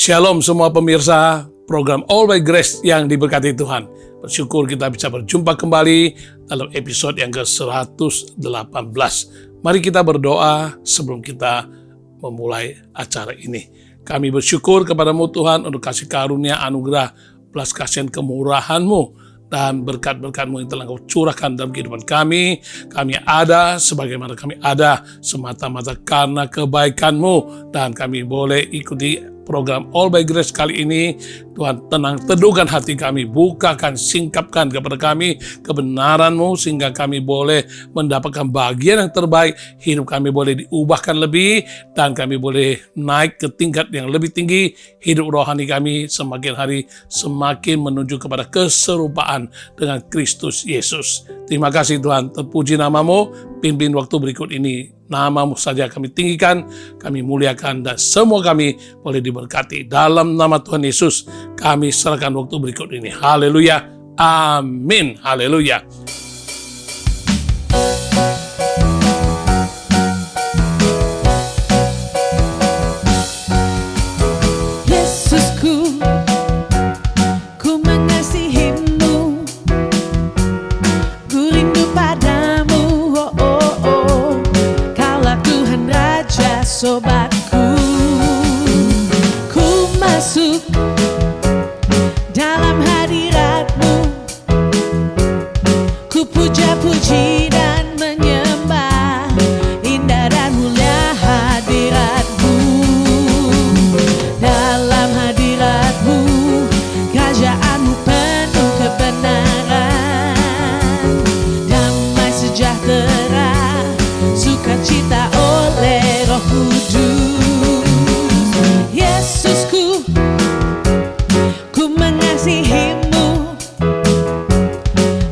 Shalom semua pemirsa program All by Grace yang diberkati Tuhan. Bersyukur kita bisa berjumpa kembali dalam episode yang ke-118. Mari kita berdoa sebelum kita memulai acara ini. Kami bersyukur kepadamu Tuhan untuk kasih karunia, anugerah, belas kasihan kemurahan-Mu, dan berkat-berkat-Mu yang telah Kau curahkan dalam kehidupan kami. Kami ada sebagaimana kami ada semata-mata karena kebaikan-Mu, dan kami boleh ikuti program All by Grace kali ini. Tuhan, tenang teduhkan hati kami, bukakan, singkapkan kepada kami kebenaran-Mu sehingga kami boleh mendapatkan bagian yang terbaik, hidup kami boleh diubahkan lebih, dan kami boleh naik ke tingkat yang lebih tinggi. Hidup rohani kami semakin hari semakin menuju kepada keserupaan dengan Kristus Yesus. Terima kasih Tuhan, terpuji nama-Mu. Pimpin waktu berikut ini, nama-Mu saja kami tinggikan, kami muliakan, dan semua kami boleh diberkati. Dalam nama Tuhan Yesus, kami serahkan waktu berikut ini. Haleluya. Amin. Haleluya. Yesusku, ku mengasihi-Mu, ku rindu padamu, oh, oh, oh. Kaulah Tuhan Raja sobatku. Ku masuk dalam hadirat-Mu, ku puja-puji dan menyembah, indah dan mulia hadirat-Mu. Dalam hadirat-Mu, kerajaan-Mu penuh kebenaran, damai sejahtera, sukacita oleh Roh Kudus. Yesusku, ku mengasihi-Mu,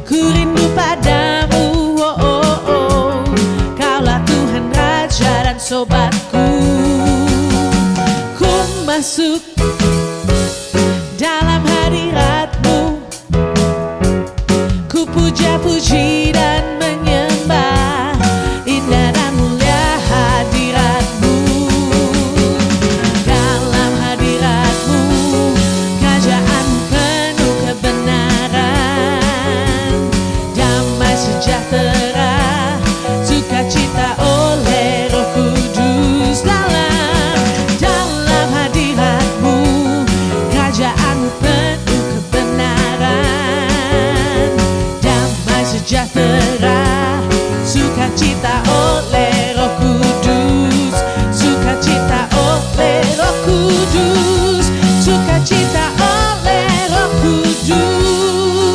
ku rindu padamu, oh, oh, oh. Kaulah Tuhan Raja dan sobatku. Ku masuk dalam hadirat-Mu, ku puja-puji dan menyembah, indah dan mulia hadirat-Mu. Dalam hadirat-Mu, kerajaan-Mu penuh kebenaran, damai sejahtera, sukacita oleh Roh Kudus. Dalam hadirat-Mu, kerajaan-Mu penuh kebenaran, damai sejahtera, sukacita oleh Roh Kudus, sukacita oleh Roh Kudus, sukacita oleh Roh Kudus.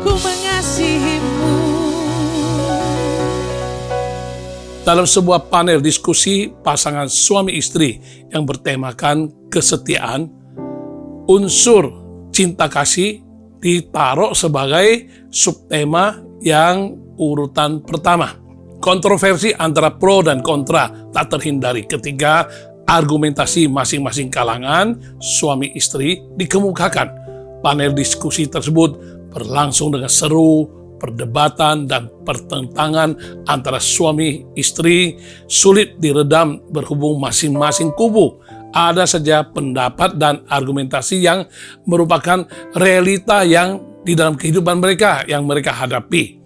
Ku mengasihi-Mu. Dalam sebuah panel diskusi pasangan suami istri yang bertemakan kesetiaan, unsur cinta kasih ditaruh sebagai subtema yang urutan pertama. Kontroversi antara pro dan kontra tak terhindari ketika argumentasi masing-masing kalangan suami istri dikemukakan. Panel diskusi tersebut berlangsung dengan seru, perdebatan dan pertentangan antara suami istri sulit diredam berhubung masing-masing kubu ada saja pendapat dan argumentasi yang merupakan realita yang di dalam kehidupan mereka yang mereka hadapi.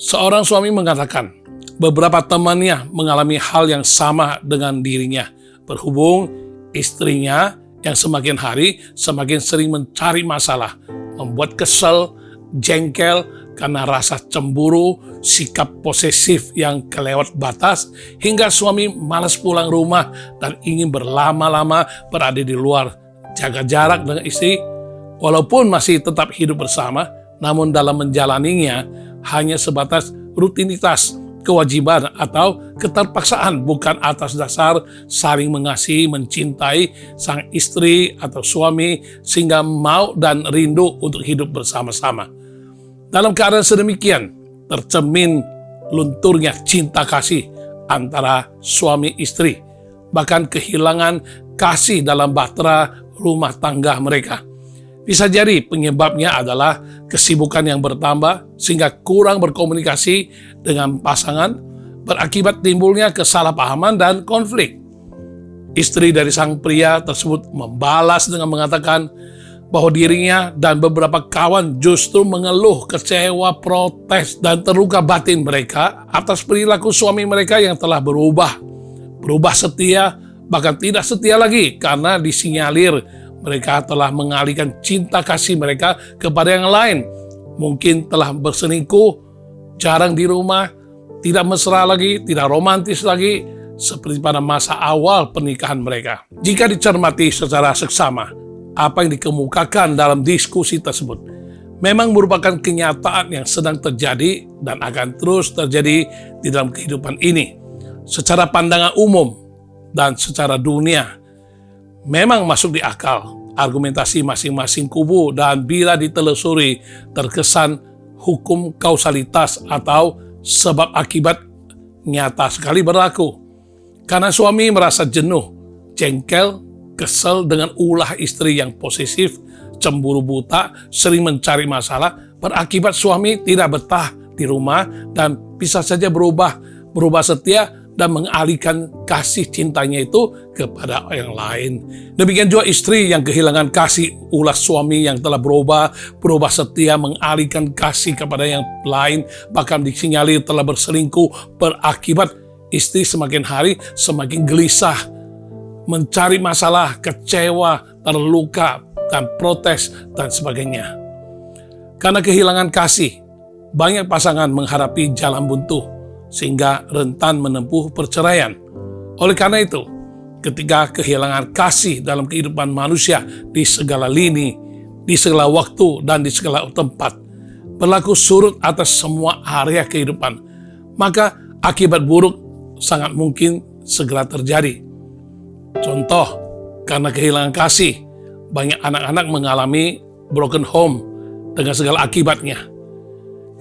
Seorang suami mengatakan beberapa temannya mengalami hal yang sama dengan dirinya, berhubung istrinya yang semakin hari semakin sering mencari masalah, membuat kesal, jengkel karena rasa cemburu, sikap posesif yang kelewat batas, hingga suami malas pulang rumah dan ingin berlama-lama berada di luar, jaga jarak dengan istri. Walaupun masih tetap hidup bersama, namun dalam menjalaninya hanya sebatas rutinitas, kewajiban atau keterpaksaan, bukan atas dasar saling mengasihi, mencintai sang istri atau suami sehingga mau dan rindu untuk hidup bersama-sama. Dalam keadaan sedemikian, tercermin lunturnya cinta kasih antara suami istri, bahkan kehilangan kasih dalam bahtera rumah tangga mereka. Bisa jadi penyebabnya adalah kesibukan yang bertambah sehingga kurang berkomunikasi dengan pasangan, berakibat timbulnya kesalahpahaman dan konflik. Istri dari sang pria tersebut membalas dengan mengatakan bahwa dirinya dan beberapa kawan justru mengeluh, kecewa, protes, dan terluka batin mereka atas perilaku suami mereka yang telah berubah setia, bahkan tidak setia lagi karena disinyalir mereka telah mengalihkan cinta kasih mereka kepada yang lain. Mungkin telah berselingkuh, jarang di rumah, tidak mesra lagi, tidak romantis lagi, seperti pada masa awal pernikahan mereka. Jika dicermati secara seksama, apa yang dikemukakan dalam diskusi tersebut memang merupakan kenyataan yang sedang terjadi dan akan terus terjadi di dalam kehidupan ini. Secara pandangan umum dan secara dunia, memang masuk di akal argumentasi masing-masing kubu, dan bila ditelusuri terkesan hukum kausalitas atau sebab akibat nyata sekali berlaku. Karena suami merasa jenuh, jengkel, kesal dengan ulah istri yang posesif, cemburu buta, sering mencari masalah, berakibat suami tidak betah di rumah dan bisa saja berubah setia dan mengalihkan kasih cintanya itu kepada yang lain. Demikian juga istri yang kehilangan kasih ulah suami yang telah berubah setia, mengalihkan kasih kepada yang lain, bahkan disinyalir telah berselingkuh, berakibat istri semakin hari semakin gelisah, mencari masalah, kecewa, terluka, dan protes, dan sebagainya. Karena kehilangan kasih, banyak pasangan menghadapi jalan buntu, sehingga rentan menempuh perceraian. Oleh karena itu, ketika kehilangan kasih dalam kehidupan manusia di segala lini, di segala waktu, dan di segala tempat, berlaku surut atas semua area kehidupan, maka akibat buruk sangat mungkin segera terjadi. Contoh, karena kehilangan kasih, banyak anak-anak mengalami broken home dengan segala akibatnya.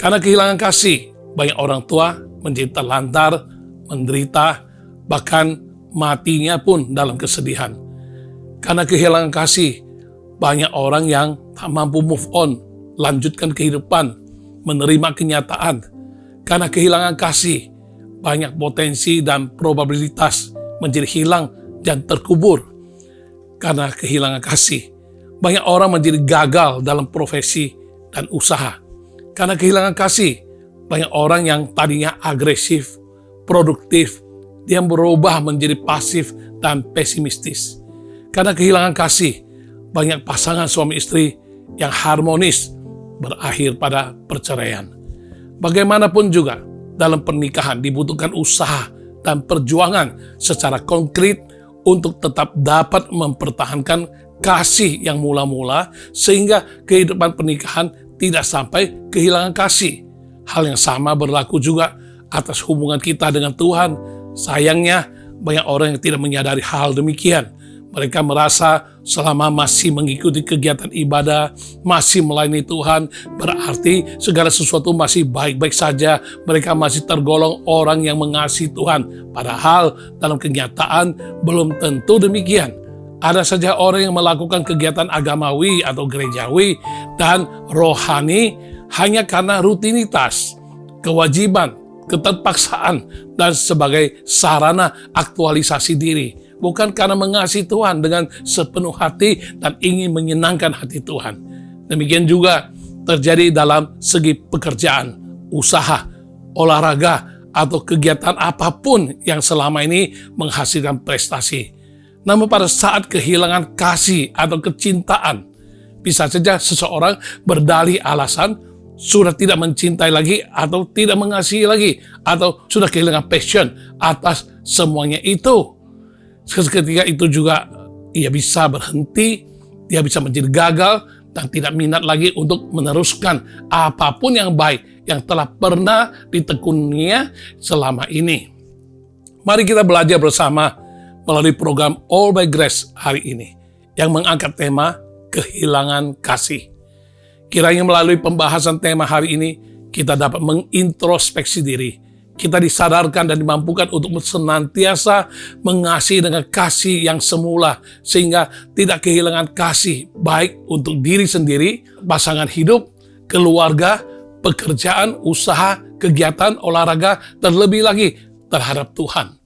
Karena kehilangan kasih, banyak orang tua menjadi terlantar, menderita, bahkan matinya pun dalam kesedihan. Karena kehilangan kasih, banyak orang yang tak mampu move on, lanjutkan kehidupan, menerima kenyataan. Karena kehilangan kasih, banyak potensi dan probabilitas menjadi hilang dan terkubur. Karena kehilangan kasih, banyak orang menjadi gagal dalam profesi dan usaha. Karena kehilangan kasih, banyak orang yang tadinya agresif, produktif, dia berubah menjadi pasif dan pesimistis. Karena kehilangan kasih, banyak pasangan suami istri yang harmonis berakhir pada perceraian. Bagaimanapun juga, dalam pernikahan dibutuhkan usaha dan perjuangan secara konkret untuk tetap dapat mempertahankan kasih yang mula-mula, sehingga kehidupan pernikahan tidak sampai kehilangan kasih. Hal yang sama berlaku juga atas hubungan kita dengan Tuhan. Sayangnya, banyak orang yang tidak menyadari hal demikian. Mereka merasa selama masih mengikuti kegiatan ibadah, masih melayani Tuhan, berarti segala sesuatu masih baik-baik saja. Mereka masih tergolong orang yang mengasihi Tuhan. Padahal dalam kenyataan belum tentu demikian. Ada saja orang yang melakukan kegiatan agamawi atau gerejawi dan rohani hanya karena rutinitas, kewajiban, keterpaksaan, dan sebagai sarana aktualisasi diri. Bukan karena mengasihi Tuhan dengan sepenuh hati dan ingin menyenangkan hati Tuhan. Demikian juga terjadi dalam segi pekerjaan, usaha, olahraga, atau kegiatan apapun yang selama ini menghasilkan prestasi. Namun pada saat kehilangan kasih atau kecintaan, bisa saja seseorang berdalih alasan sudah tidak mencintai lagi atau tidak mengasihi lagi, atau sudah kehilangan passion atas semuanya itu. Seketika itu juga ia bisa berhenti, dia bisa menjadi gagal dan tidak minat lagi untuk meneruskan apapun yang baik yang telah pernah ditekuninya selama ini. Mari kita belajar bersama melalui program All by Grace hari ini yang mengangkat tema kehilangan kasih. Kiranya melalui pembahasan tema hari ini kita dapat mengintrospeksi diri. Kita disadarkan dan dimampukan untuk senantiasa mengasihi dengan kasih yang semula, sehingga tidak kehilangan kasih baik untuk diri sendiri, pasangan hidup, keluarga, pekerjaan, usaha, kegiatan, olahraga, terlebih lagi terhadap Tuhan.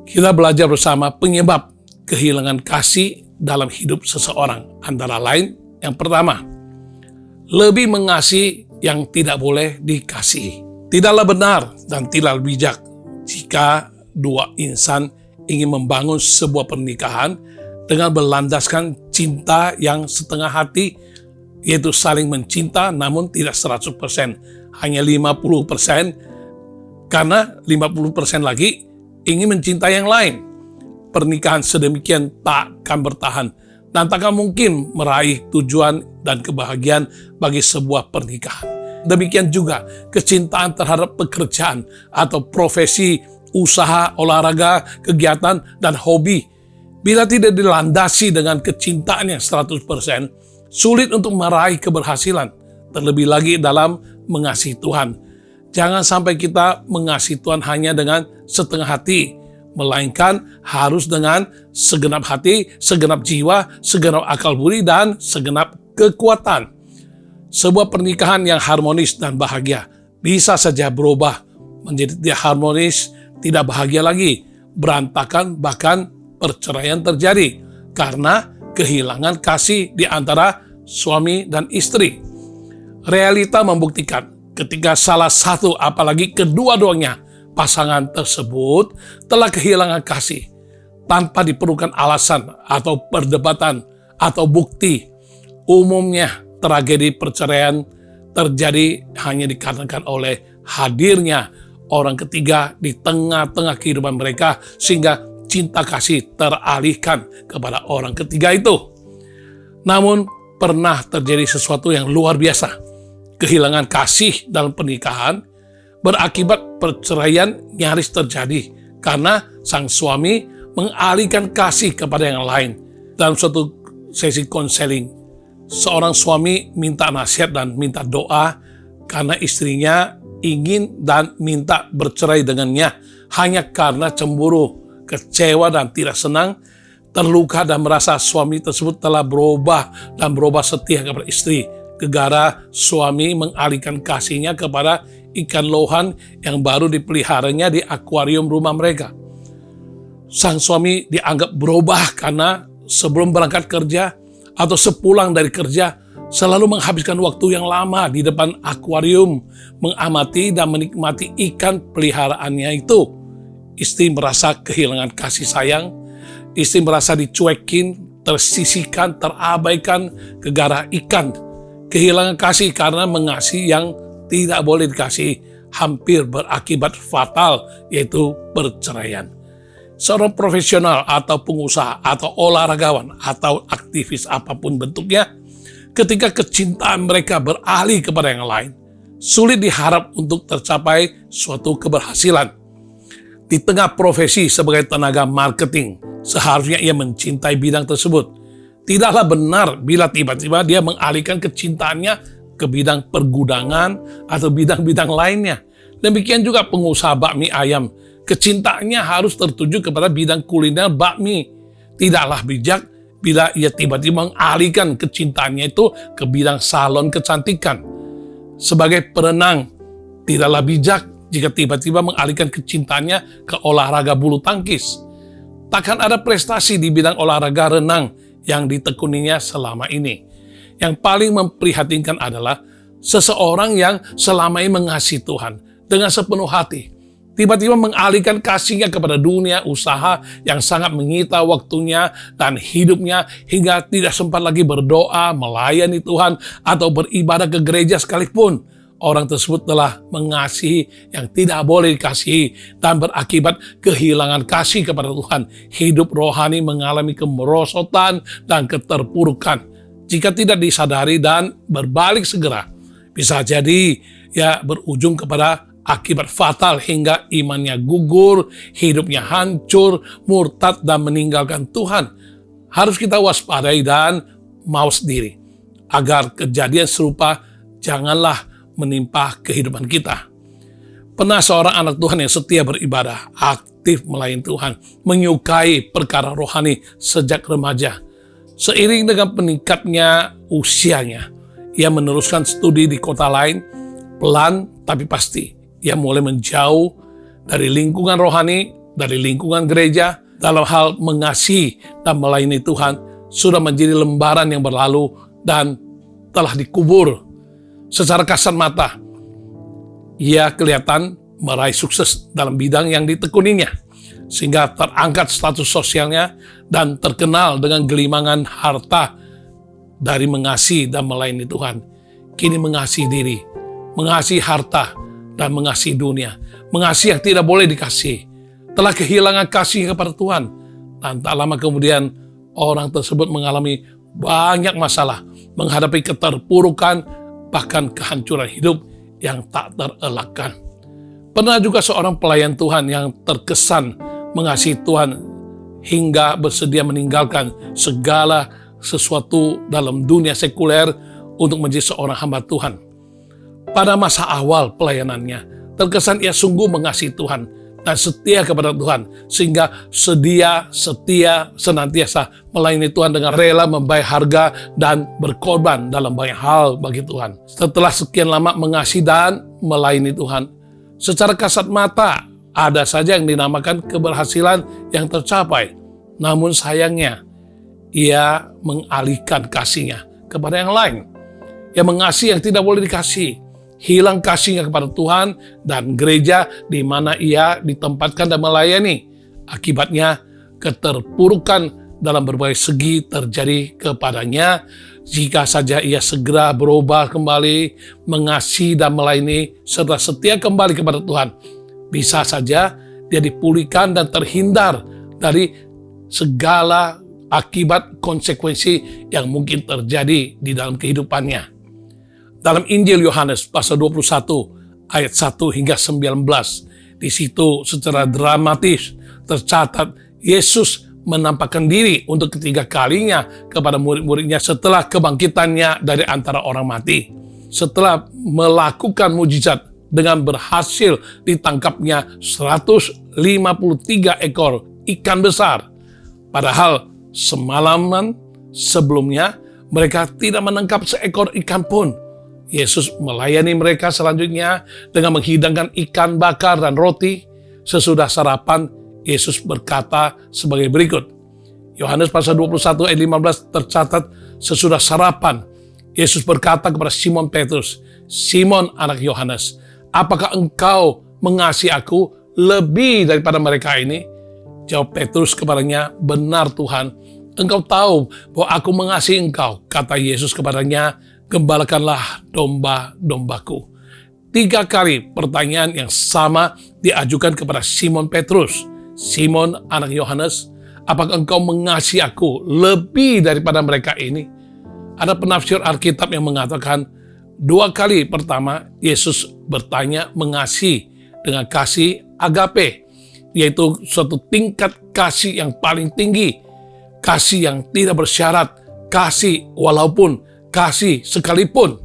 Kita belajar bersama penyebab kehilangan kasih dalam hidup seseorang. Antara lain, yang pertama, lebih mengasihi yang tidak boleh dikasihi. Tidaklah benar dan tidak bijak jika dua insan ingin membangun sebuah pernikahan dengan berlandaskan cinta yang setengah hati, yaitu saling mencinta namun tidak 100%, hanya 50%, karena 50% lagi ingin mencintai yang lain. Pernikahan sedemikian tak akan bertahan dan tak akan mungkin meraih tujuan dan kebahagiaan bagi sebuah pernikahan. Demikian juga kecintaan terhadap pekerjaan atau profesi, usaha, olahraga, kegiatan, dan hobi. Bila tidak dilandasi dengan kecintaan yang 100%, sulit untuk meraih keberhasilan, terlebih lagi dalam mengasihi Tuhan. Jangan sampai kita mengasihi Tuhan hanya dengan setengah hati, melainkan harus dengan segenap hati, segenap jiwa, segenap akal budi, dan segenap kekuatan. Sebuah pernikahan yang harmonis dan bahagia bisa saja berubah menjadi tidak harmonis, tidak bahagia lagi, berantakan, bahkan perceraian terjadi karena kehilangan kasih di antara suami dan istri. Realita membuktikan ketika salah satu, apalagi kedua-duanya pasangan tersebut telah kehilangan kasih tanpa diperlukan alasan atau perdebatan atau bukti. Umumnya tragedi perceraian terjadi hanya dikarenakan oleh hadirnya orang ketiga di tengah-tengah kehidupan mereka, sehingga cinta kasih teralihkan kepada orang ketiga itu. Namun pernah terjadi sesuatu yang luar biasa. Kehilangan kasih dalam pernikahan berakibat perceraian nyaris terjadi karena sang suami mengalihkan kasih kepada yang lain. Dalam suatu sesi konseling, seorang suami minta nasihat dan minta doa karena istrinya ingin dan minta bercerai dengannya hanya karena cemburu, kecewa, dan tidak senang, terluka dan merasa suami tersebut telah berubah dan berubah setia kepada istri. Gegara suami mengalihkan kasihnya kepada ikan lohan yang baru dipeliharanya di akuarium rumah mereka. Sang suami dianggap berubah karena sebelum berangkat kerja atau sepulang dari kerja selalu menghabiskan waktu yang lama di depan akuarium mengamati dan menikmati ikan peliharaannya itu. Istri merasa kehilangan kasih sayang, istri merasa dicuekin, tersisihkan, terabaikan gegara ikan. Kehilangan kasih karena mengasihi yang tidak boleh dikasihi hampir berakibat fatal, yaitu perceraian. Seorang profesional atau pengusaha atau olahragawan atau aktivis apapun bentuknya, ketika kecintaan mereka beralih kepada yang lain, sulit diharap untuk tercapai suatu keberhasilan. Di tengah profesi sebagai tenaga marketing, seharusnya ia mencintai bidang tersebut. Tidaklah benar bila tiba-tiba dia mengalihkan kecintaannya ke bidang pergudangan atau bidang-bidang lainnya. Demikian juga pengusaha bakmi ayam, kecintaannya harus tertuju kepada bidang kuliner bakmi. Tidaklah bijak bila ia tiba-tiba mengalihkan kecintaannya itu ke bidang salon kecantikan. Sebagai perenang, tidaklah bijak jika tiba-tiba mengalihkan kecintaannya ke olahraga bulu tangkis. Takkan ada prestasi di bidang olahraga renang yang ditekuninya selama ini. Yang paling memprihatinkan adalah seseorang yang selama ini mengasihi Tuhan dengan sepenuh hati, tiba-tiba mengalihkan kasihnya kepada dunia usaha yang sangat menyita waktunya dan hidupnya hingga tidak sempat lagi berdoa, melayani Tuhan, atau beribadah ke gereja sekalipun. Orang tersebut telah mengasihi yang tidak boleh dikasihi dan berakibat kehilangan kasih kepada Tuhan. Hidup rohani mengalami kemerosotan dan keterpurukan. Jika tidak disadari dan berbalik segera, bisa jadi ya berujung kepada akibat fatal hingga imannya gugur, hidupnya hancur, murtad, dan meninggalkan Tuhan. Harus kita waspadai dan mawas diri agar kejadian serupa janganlah menimpa kehidupan kita. Pernah seorang anak Tuhan yang setia beribadah, aktif melayani Tuhan, menyukai perkara rohani sejak remaja. Seiring dengan meningkatnya usianya, ia meneruskan studi di kota lain. Pelan tapi pasti, ia mulai menjauh dari lingkungan rohani, dari lingkungan gereja, dalam hal mengasihi dan melayani Tuhan sudah menjadi lembaran yang berlalu dan telah dikubur. Secara kasat mata, ia kelihatan meraih sukses dalam bidang yang ditekuninya, sehingga terangkat status sosialnya dan terkenal dengan gelimangan harta dari mengasihi dan melayani Tuhan. Kini mengasihi diri, mengasihi harta, dan mengasihi dunia. Mengasihi yang tidak boleh dikasihi. Telah kehilangan kasih kepada Tuhan. Dan tak lama kemudian, orang tersebut mengalami banyak masalah, menghadapi keterpurukan, bahkan kehancuran hidup yang tak terelakkan. Pernah juga seorang pelayan Tuhan yang terkesan mengasihi Tuhan hingga bersedia meninggalkan segala sesuatu dalam dunia sekuler untuk menjadi seorang hamba Tuhan. Pada masa awal pelayanannya, terkesan ia sungguh mengasihi Tuhan dan setia kepada Tuhan, sehingga setia senantiasa melayani Tuhan dengan rela membayar harga dan berkorban dalam banyak hal bagi Tuhan. Setelah sekian lama mengasihi dan melayani Tuhan, secara kasat mata ada saja yang dinamakan keberhasilan yang tercapai. Namun sayangnya, ia mengalihkan kasihnya kepada yang lain. Ia mengasihi yang tidak boleh dikasihi, hilang kasihnya kepada Tuhan dan gereja di mana ia ditempatkan dan melayani. Akibatnya, keterpurukan dalam berbagai segi terjadi kepadanya. Jika saja ia segera berubah kembali, mengasihi dan melayani, serta setia kembali kepada Tuhan, bisa saja dia dipulihkan dan terhindar dari segala akibat konsekuensi yang mungkin terjadi di dalam kehidupannya. Dalam Injil Yohanes pasal 21 ayat 1 hingga 19, di situ secara dramatis tercatat Yesus menampakkan diri untuk ketiga kalinya kepada murid-muridnya setelah kebangkitannya dari antara orang mati. Setelah melakukan mujizat dengan berhasil ditangkapnya 153 ekor ikan besar. Padahal semalaman sebelumnya mereka tidak menangkap seekor ikan pun. Yesus melayani mereka selanjutnya dengan menghidangkan ikan bakar dan roti. Sesudah sarapan, Yesus berkata sebagai berikut. Yohanes pasal 21 ayat 15 tercatat, sesudah sarapan, Yesus berkata kepada Simon Petrus, "Simon anak Yohanes, apakah engkau mengasihi aku lebih daripada mereka ini?" Jawab Petrus kepadanya, "Benar Tuhan, engkau tahu bahwa aku mengasihi engkau." Kata Yesus kepadanya, "Gembalakanlah domba-dombaku." 3 kali pertanyaan yang sama diajukan kepada Simon Petrus. "Simon anak Yohanes, apakah engkau mengasihi aku lebih daripada mereka ini?" Ada penafsir Alkitab yang mengatakan 2 kali pertama Yesus bertanya mengasihi dengan kasih agape, yaitu suatu tingkat kasih yang paling tinggi, kasih yang tidak bersyarat, kasih walaupun, kasih sekalipun.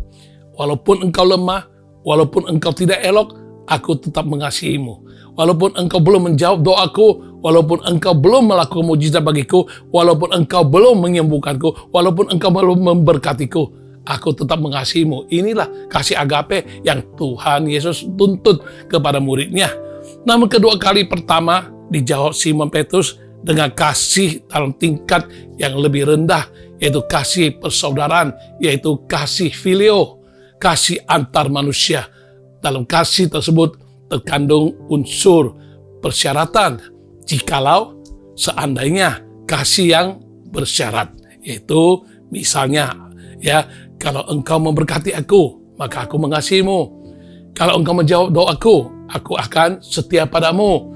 Walaupun engkau lemah, walaupun engkau tidak elok, aku tetap mengasihimu. Walaupun engkau belum menjawab doaku, walaupun engkau belum melakukan mujizat bagiku, walaupun engkau belum menyembuhkanku, walaupun engkau belum memberkatiku, aku tetap mengasihimu. Inilah kasih agape yang Tuhan Yesus tuntut kepada muridnya. Namun kedua kali pertama dijawab Simon Petrus dengan kasih dalam tingkat yang lebih rendah, yaitu kasih persaudaraan, yaitu kasih filio, kasih antar manusia. Dalam kasih tersebut terkandung unsur persyaratan, jikalau seandainya kasih yang bersyarat, yaitu misalnya kalau engkau memberkati aku, maka aku mengasihimu. Kalau engkau menjawab doaku, aku akan setia padamu.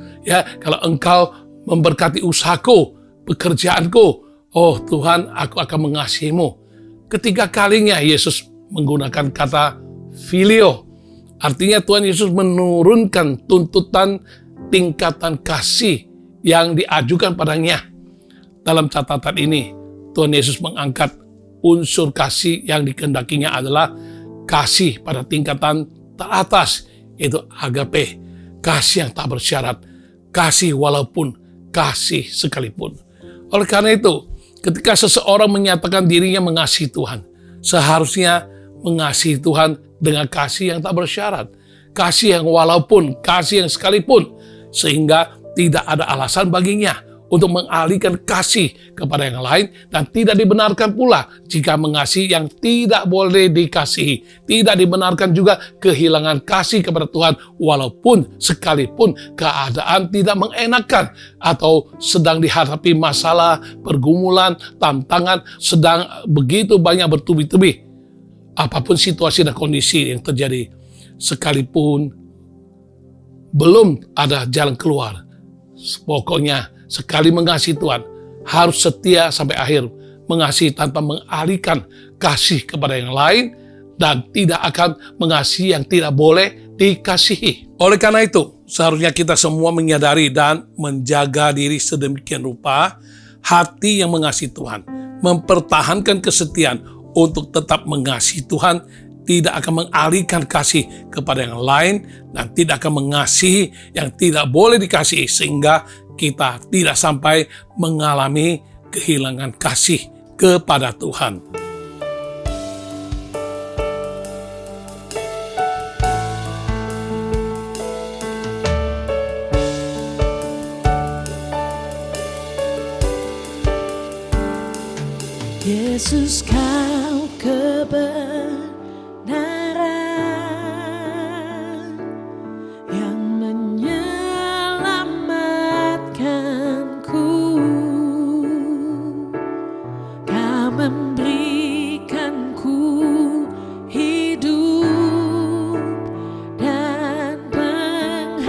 Kalau engkau memberkati usahaku, pekerjaanku, oh Tuhan, aku akan mengasihimu. Ketiga kalinya Yesus menggunakan kata filio. Artinya Tuhan Yesus menurunkan tuntutan tingkatan kasih yang diajukan padanya. Dalam catatan ini, Tuhan Yesus mengangkat unsur kasih yang dikehendakinya adalah kasih pada tingkatan teratas, yaitu agape, kasih yang tak bersyarat, kasih walaupun, kasih sekalipun. Oleh karena itu, ketika seseorang menyatakan dirinya mengasihi Tuhan, seharusnya mengasihi Tuhan dengan kasih yang tak bersyarat, kasih yang walaupun, kasih yang sekalipun, sehingga tidak ada alasan baginya untuk mengalihkan kasih kepada yang lain, dan tidak dibenarkan pula jika mengasihi yang tidak boleh dikasihi. Tidak dibenarkan juga kehilangan kasih kepada Tuhan walaupun sekalipun keadaan tidak mengenakan atau sedang dihadapi masalah, pergumulan, tantangan, sedang begitu banyak bertubi-tubi. Apapun situasi dan kondisi yang terjadi, sekalipun belum ada jalan keluar, pokoknya sekali mengasihi Tuhan, harus setia sampai akhir, mengasihi tanpa mengalihkan kasih kepada yang lain, dan tidak akan mengasihi yang tidak boleh dikasihi. Oleh karena itu, seharusnya kita semua menyadari dan menjaga diri sedemikian rupa, hati yang mengasihi Tuhan, mempertahankan kesetiaan untuk tetap mengasihi Tuhan, tidak akan mengalihkan kasih kepada yang lain, dan tidak akan mengasihi yang tidak boleh dikasihi, sehingga kita tidak sampai mengalami kehilangan kasih kepada Tuhan. Yesus, kau kebenaran yang menyelamatkanku. Kau memberikanku hidup dan pengharapan.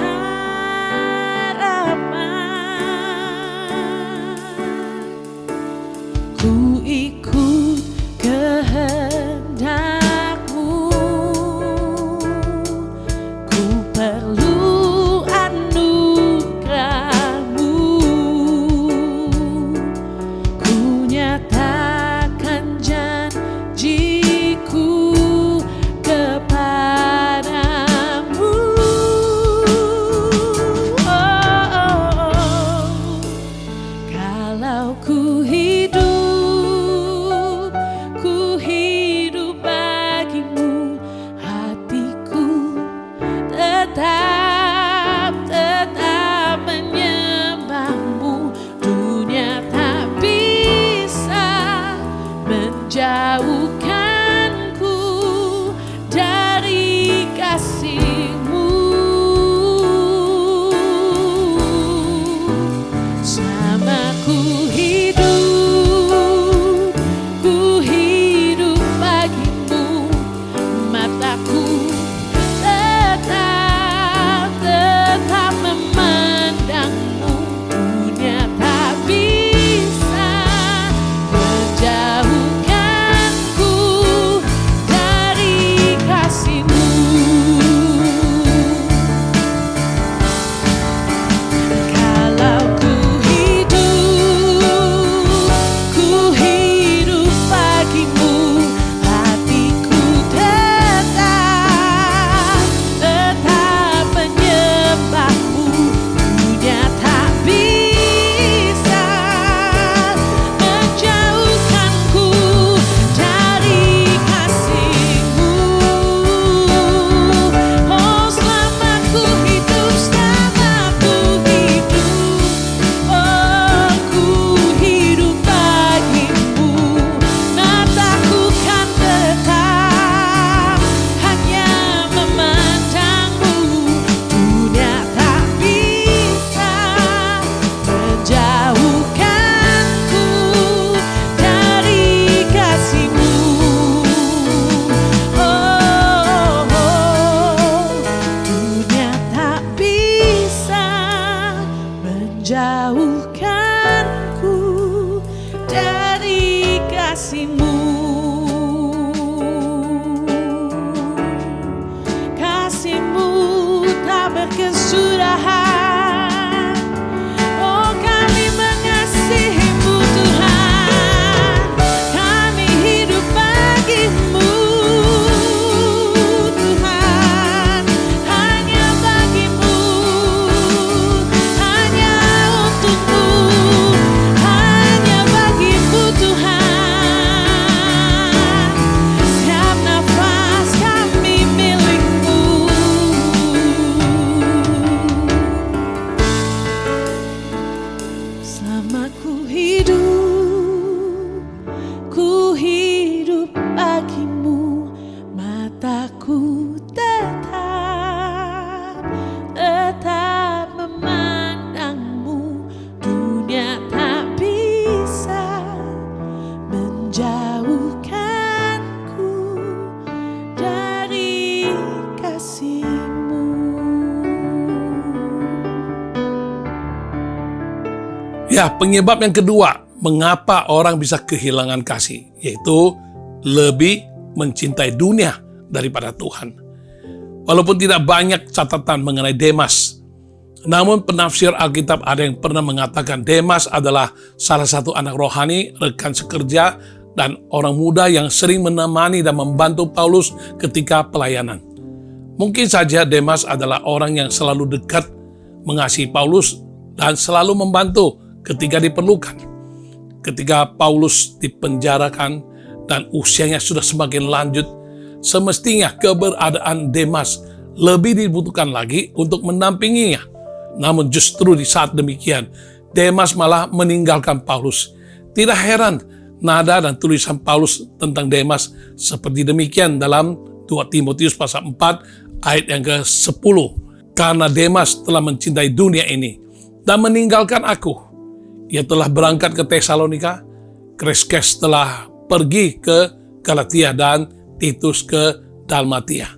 Ku ikut kehendak-Mu, ku perlu anugerah-Mu, ku nyatakan janji-Ku kepadamu. Kalau ku hidup bagimu, hatiku tetap menyembah-Mu. Dunia tak bisa menjauhkanku dari kasih-Mu. Selama ku hidup bagimu, mataku tetap memandang-Mu. Dunia tak bisa menjauhkanku dari kasih-Mu. Kalau ku hidup bagimu, hatiku tetap menyembah-Mu. Dunia tak bisa menjauhkanku dari kasih-Mu. Oh, selama ku hidup, oh, ku hidup bagimu, mataku kan tetap hanya memandang-Mu. Dunia tak bisa menjauhkanku dari kasih-Mu. Oh, dunia tak bisa menjauhkanku dari kasih-Mu. Kasih-Mu tak berkesudahan. Oh, kami mengasihi-Mu Tuhan, kami hidup bagi-Mu Tuhan, hanya bagi-Mu, hanya untuk-Mu, hanya bagi-Mu Tuhan. Ku hidup bagimu, mataku tetap memandangmu. Dunia tak bisa menjauhkanku dari kasih-Mu. Ya, penyebab yang kedua mengapa orang bisa kehilangan kasih, yaitu lebih mencintai dunia daripada Tuhan. Walaupun tidak banyak catatan mengenai Demas, namun penafsir Alkitab ada yang pernah mengatakan Demas adalah salah satu anak rohani, rekan sekerja, dan orang muda yang sering menemani dan membantu Paulus ketika pelayanan. Mungkin saja Demas adalah orang yang selalu dekat, mengasihi Paulus, dan selalu membantu ketika diperlukan. Ketika Paulus dipenjarakan dan usianya sudah semakin lanjut, semestinya keberadaan Demas lebih dibutuhkan lagi untuk mendampinginya. Namun justru di saat demikian, Demas malah meninggalkan Paulus. Tidak heran, nada dan tulisan Paulus tentang Demas seperti demikian dalam 2 Timotius pasal 4 ayat yang ke-10. Karena Demas telah mencintai dunia ini dan meninggalkan aku. Ia telah berangkat ke Tesalonika, Kreskes telah pergi ke Galatia, dan Titus ke Dalmatia.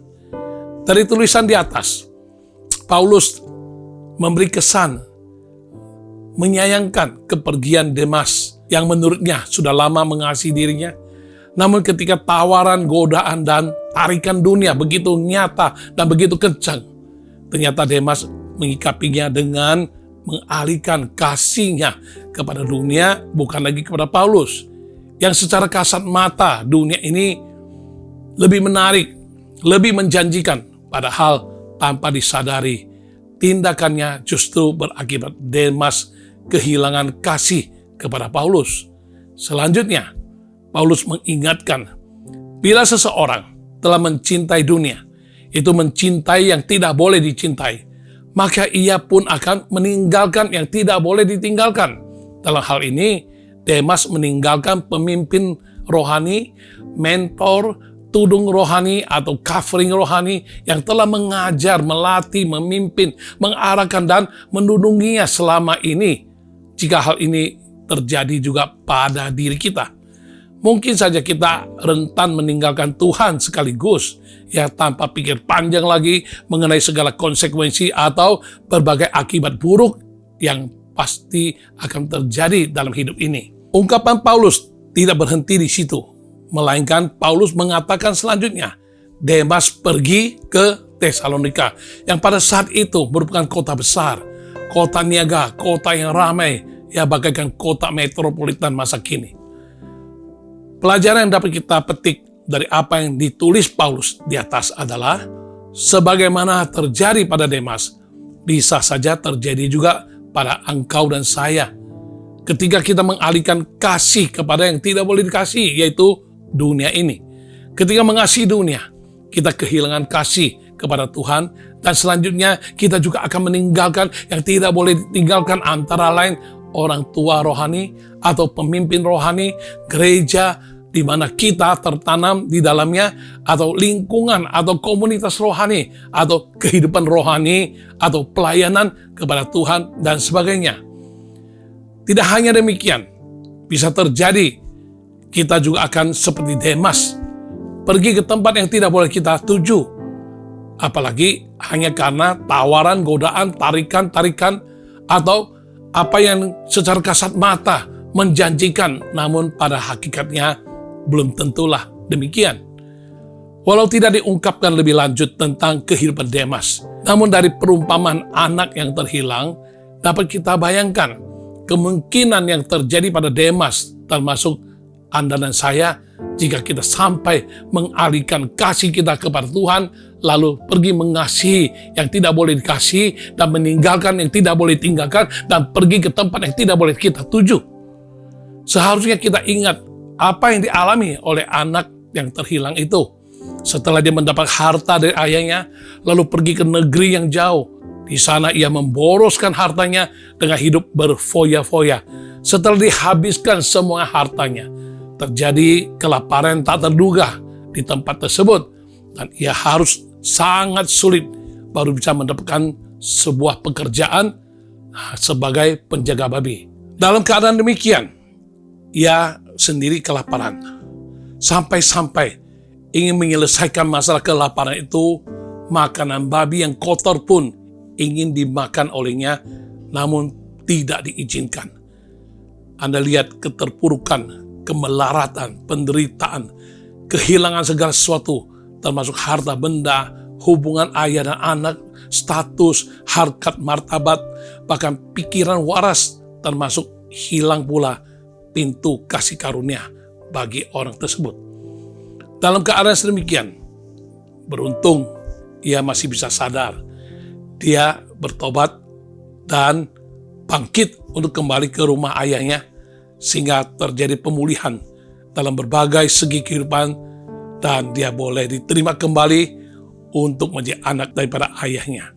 Dari tulisan di atas, Paulus memberi kesan menyayangkan kepergian Demas yang menurutnya sudah lama mengasihi dirinya. Namun ketika tawaran, godaan, dan tarikan dunia begitu nyata dan begitu kencang, ternyata Demas mengikapinya dengan mengalihkan kasihnya kepada dunia, bukan lagi kepada Paulus, yang secara kasat mata dunia ini lebih menarik, lebih menjanjikan, padahal tanpa disadari tindakannya justru berakibat Demas kehilangan kasih kepada Paulus. Selanjutnya, Paulus mengingatkan, bila seseorang telah mencintai dunia, itu mencintai yang tidak boleh dicintai, maka ia pun akan meninggalkan yang tidak boleh ditinggalkan. Dalam hal ini, Demas meninggalkan pemimpin rohani, mentor, tudung rohani, atau covering rohani yang telah mengajar, melatih, memimpin, mengarahkan, dan menuntunginya selama ini. Jika hal ini terjadi juga pada diri kita, mungkin saja kita rentan meninggalkan Tuhan sekaligus, ya tanpa pikir panjang lagi mengenai segala konsekuensi atau berbagai akibat buruk yang pasti akan terjadi dalam hidup ini. Ungkapan Paulus tidak berhenti di situ, melainkan Paulus mengatakan selanjutnya, Demas pergi ke Tesalonika, yang pada saat itu merupakan kota besar, kota niaga, kota yang ramai, ya bagaikan kota metropolitan masa kini. Pelajaran yang dapat kita petik dari apa yang ditulis Paulus di atas adalah, sebagaimana terjadi pada Demas, bisa saja terjadi juga pada engkau dan saya. Ketika kita mengalihkan kasih kepada yang tidak boleh dikasih, yaitu dunia ini. Ketika mengasihi dunia, kita kehilangan kasih kepada Tuhan, dan selanjutnya kita juga akan meninggalkan yang tidak boleh ditinggalkan, antara lain orang tua rohani atau pemimpin rohani, gereja di mana kita tertanam di dalamnya, atau lingkungan atau komunitas rohani, atau kehidupan rohani, atau pelayanan kepada Tuhan, dan sebagainya. Tidak hanya demikian, bisa terjadi kita juga akan seperti Demas, pergi ke tempat yang tidak boleh kita tuju, apalagi hanya karena tawaran, godaan, tarikan, atau apa yang secara kasat mata menjanjikan, namun pada hakikatnya belum tentulah demikian. Walau tidak diungkapkan lebih lanjut tentang kehidupan Demas, namun dari perumpamaan anak yang terhilang, dapat kita bayangkan kemungkinan yang terjadi pada Demas, termasuk Anda dan saya, jika kita sampai mengalihkan kasih kita kepada Tuhan, lalu pergi mengasihi yang tidak boleh dikasihi, dan meninggalkan yang tidak boleh ditinggalkan, dan pergi ke tempat yang tidak boleh kita tuju. Seharusnya kita ingat apa yang dialami oleh anak yang terhilang itu. Setelah dia mendapat harta dari ayahnya, lalu pergi ke negeri yang jauh, Di sana ia memboroskan hartanya dengan hidup berfoya-foya. Setelah dihabiskan semua hartanya, terjadi kelaparan tak terduga di tempat tersebut, dan ia harus sangat sulit baru bisa mendapatkan sebuah pekerjaan sebagai penjaga babi. Dalam keadaan demikian, ia sendiri kelaparan. Sampai-sampai ingin menyelesaikan masalah kelaparan itu, makanan babi yang kotor pun ingin dimakan olehnya, namun tidak diizinkan. Anda lihat keterpurukan, kemelaratan, penderitaan, kehilangan segala sesuatu, termasuk harta benda, hubungan ayah dan anak, status, harkat martabat, bahkan pikiran waras, termasuk hilang pula pintu kasih karunia bagi orang tersebut. Dalam keadaan sedemikian, beruntung ia masih bisa sadar. Dia bertobat dan bangkit untuk kembali ke rumah ayahnya, sehingga terjadi pemulihan dalam berbagai segi kehidupan, dan dia boleh diterima kembali untuk menjadi anak daripada ayahnya.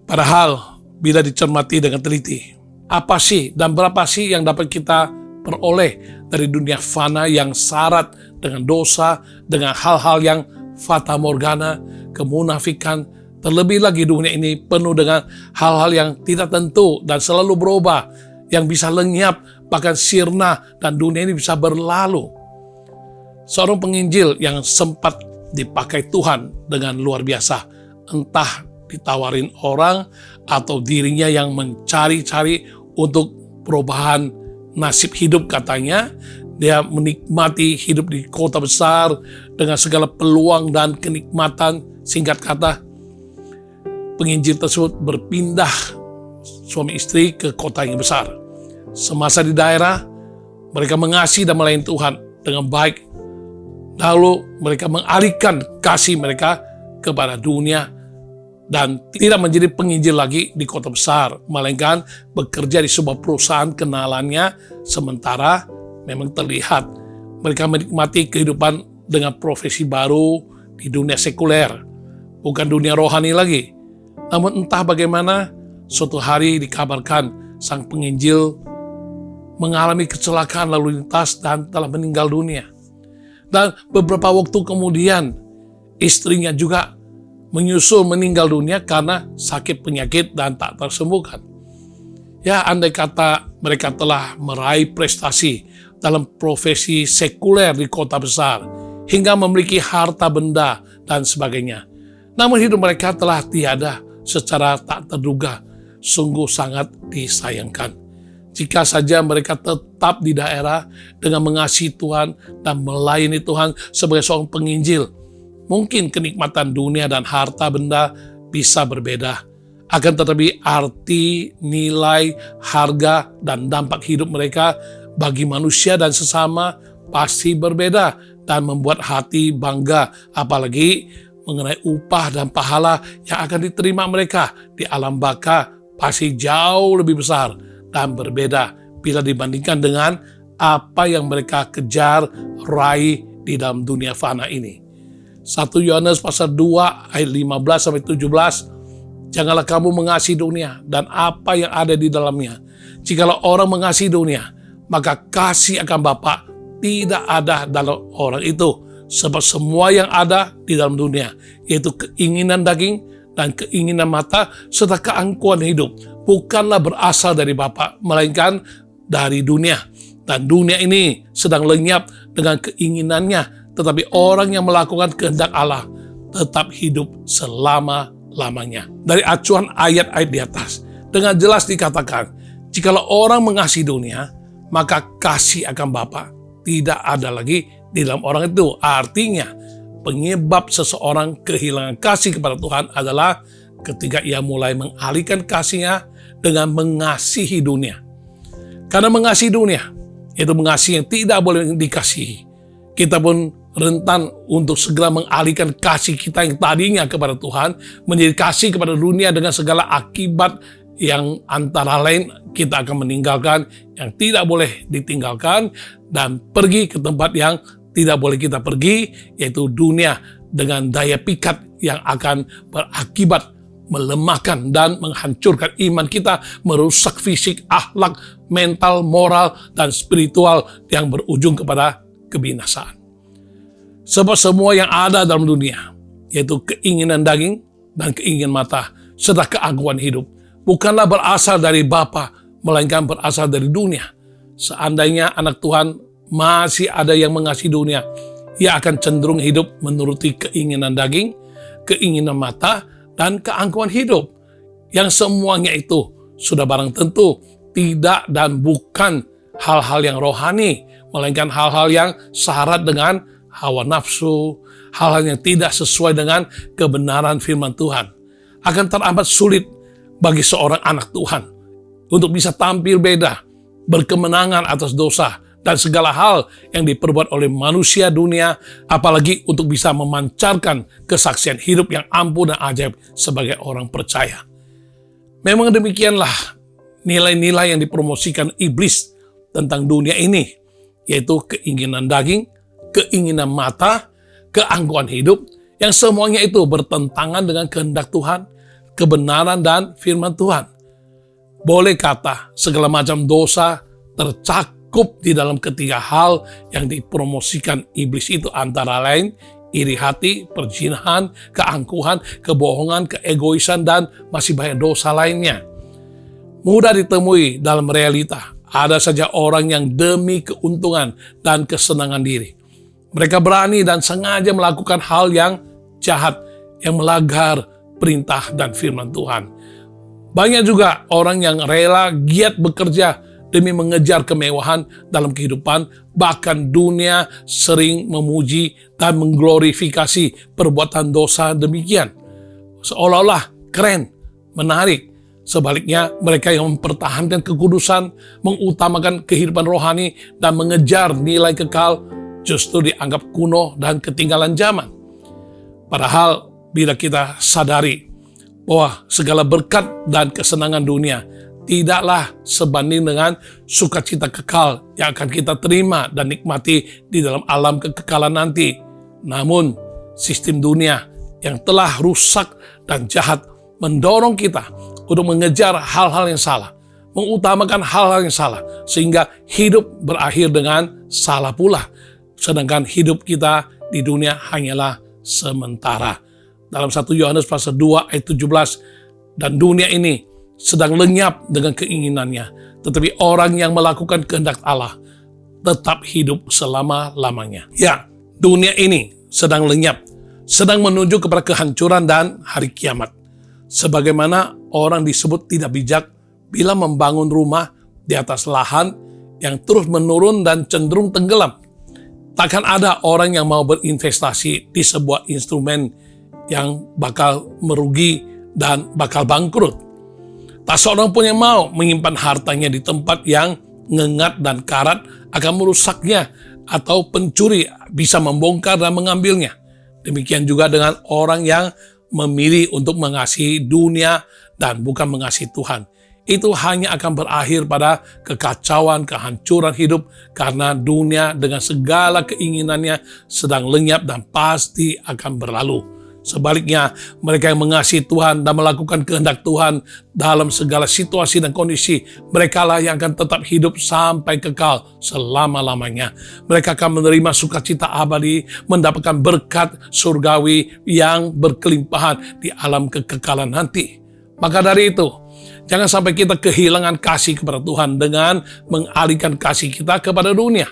Padahal bila dicermati dengan teliti, apa sih dan berapa sih yang dapat kita peroleh dari dunia fana yang syarat dengan dosa, dengan hal-hal yang fata morgana, kemunafikan, terlebih lagi dunia ini penuh dengan hal-hal yang tidak tentu dan selalu berubah, yang bisa lenyap, bahkan sirna, dan dunia ini bisa berlalu. Seorang penginjil yang sempat dipakai Tuhan dengan luar biasa, entah ditawarin orang atau dirinya yang mencari-cari untuk perubahan nasib hidup katanya. Dia menikmati hidup di kota besar dengan segala peluang dan kenikmatan. Singkat kata, penginjil tersebut berpindah suami istri ke kota yang besar. Semasa di daerah, mereka mengasihi dan melayani Tuhan dengan baik. Lalu mereka mengalihkan kasih mereka kepada dunia dan tidak menjadi penginjil lagi di kota besar, melainkan bekerja di sebuah perusahaan kenalannya. Sementara memang terlihat mereka menikmati kehidupan dengan profesi baru di dunia sekuler, bukan dunia rohani lagi. Namun entah bagaimana, suatu hari dikabarkan sang penginjil mengalami kecelakaan lalu lintas dan telah meninggal dunia. Dan beberapa waktu kemudian, istrinya juga menyusul meninggal dunia karena sakit penyakit dan tak tersembuhkan. Ya, andai kata mereka telah meraih prestasi dalam profesi sekuler di kota besar, hingga memiliki harta benda dan sebagainya, namun hidup mereka telah tiada secara tak terduga. Sungguh sangat disayangkan. Jika saja mereka tetap di daerah dengan mengasihi Tuhan dan melayani Tuhan sebagai seorang penginjil, mungkin kenikmatan dunia dan harta benda bisa berbeda. Akan tetapi arti, nilai, harga, dan dampak hidup mereka bagi manusia dan sesama pasti berbeda dan membuat hati bangga, apalagi mengenai upah dan pahala yang akan diterima mereka di alam baka pasti jauh lebih besar dan berbeda bila dibandingkan dengan apa yang mereka kejar raih di dalam dunia fana ini. 1 Yohanes pasal 2 ayat 15-17, janganlah kamu mengasihi dunia dan apa yang ada di dalamnya. Jikalau orang mengasihi dunia, maka kasih akan Bapa tidak ada dalam orang itu. Sebab semua yang ada di dalam dunia, yaitu keinginan daging dan keinginan mata serta keangkuhan hidup, bukanlah berasal dari Bapa, melainkan dari dunia. Dan dunia ini sedang lenyap dengan keinginannya, tetapi orang yang melakukan kehendak Allah tetap hidup selama-lamanya. Dari acuan ayat-ayat di atas, dengan jelas dikatakan, jikalau orang mengasihi dunia, maka kasih akan Bapa tidak ada lagi di dalam orang itu. Artinya, penyebab seseorang kehilangan kasih kepada Tuhan adalah ketika ia mulai mengalihkan kasihnya dengan mengasihi dunia. Karena mengasihi dunia, itu mengasihi yang tidak boleh dikasihi. Kita pun rentan untuk segera mengalihkan kasih kita yang tadinya kepada Tuhan menjadi kasih kepada dunia dengan segala akibat yang antara lain kita akan meninggalkan yang tidak boleh ditinggalkan dan pergi ke tempat yang tidak boleh kita pergi, yaitu dunia dengan daya pikat yang akan berakibat melemahkan dan menghancurkan iman kita, merusak fisik, akhlak, mental, moral, dan spiritual yang berujung kepada kebinasaan. Sebab semua yang ada dalam dunia, yaitu keinginan daging dan keinginan mata, serta keangkuhan hidup, bukanlah berasal dari Bapa, melainkan berasal dari dunia. Seandainya anak Tuhan masih ada yang mengasihi dunia, ia akan cenderung hidup menuruti keinginan daging, keinginan mata, dan keangkuhan hidup. Yang semuanya itu sudah barang tentu tidak dan bukan hal-hal yang rohani, melainkan hal-hal yang syarat dengan hawa nafsu, hal-hal yang tidak sesuai dengan kebenaran firman Tuhan. Akan teramat sulit bagi seorang anak Tuhan untuk bisa tampil beda, berkemenangan atas dosa dan segala hal yang diperbuat oleh manusia dunia, apalagi untuk bisa memancarkan kesaksian hidup yang ampuh dan ajaib sebagai orang percaya. Memang demikianlah nilai-nilai yang dipromosikan iblis tentang dunia ini, yaitu keinginan daging, keinginan mata, keangkuhan hidup, yang semuanya itu bertentangan dengan kehendak Tuhan, kebenaran dan firman Tuhan. Boleh kata segala macam dosa tercakup di dalam ketiga hal yang dipromosikan iblis itu, antara lain iri hati, perzinahan, keangkuhan, kebohongan, keegoisan, dan masih banyak dosa lainnya. Mudah ditemui dalam realita. Ada saja orang yang demi keuntungan dan kesenangan diri, mereka berani dan sengaja melakukan hal yang jahat, yang melanggar perintah dan firman Tuhan. Banyak juga orang yang rela giat bekerja demi mengejar kemewahan dalam kehidupan, bahkan dunia sering memuji dan mengglorifikasi perbuatan dosa demikian, seolah-olah keren, menarik. Sebaliknya, mereka yang mempertahankan kekudusan, mengutamakan kehidupan rohani, dan mengejar nilai kekal, justru dianggap kuno dan ketinggalan zaman. Padahal, bila kita sadari bahwa segala berkat dan kesenangan dunia tidaklah sebanding dengan sukacita kekal yang akan kita terima dan nikmati di dalam alam kekekalan nanti. Namun, sistem dunia yang telah rusak dan jahat mendorong kita untuk mengejar hal-hal yang salah, mengutamakan hal-hal yang salah, sehingga hidup berakhir dengan salah pula. Sedangkan hidup kita di dunia hanyalah sementara. Dalam 1 Yohanes pasal 2 ayat 17, dan dunia ini sedang lenyap dengan keinginannya, tetapi orang yang melakukan kehendak Allah tetap hidup selama-lamanya. Ya, dunia ini sedang lenyap, sedang menuju kepada kehancuran dan hari kiamat. Sebagaimana orang disebut tidak bijak bila membangun rumah di atas lahan yang terus menurun dan cenderung tenggelam. Takkan ada orang yang mau berinvestasi di sebuah instrumen yang bakal merugi dan bakal bangkrut. Tak seorang pun yang mau menyimpan hartanya di tempat yang ngengat dan karat akan merusaknya, atau pencuri bisa membongkar dan mengambilnya. Demikian juga dengan orang yang memilih untuk mengasihi dunia dan bukan mengasihi Tuhan. Itu hanya akan berakhir pada kekacauan, kehancuran hidup, karena dunia dengan segala keinginannya sedang lenyap dan pasti akan berlalu. Sebaliknya, mereka yang mengasihi Tuhan dan melakukan kehendak Tuhan dalam segala situasi dan kondisi, merekalah yang akan tetap hidup sampai kekal selama-lamanya. Mereka akan menerima sukacita abadi, mendapatkan berkat surgawi yang berkelimpahan di alam kekekalan nanti. Maka dari itu, jangan sampai kita kehilangan kasih kepada Tuhan dengan mengalihkan kasih kita kepada dunia,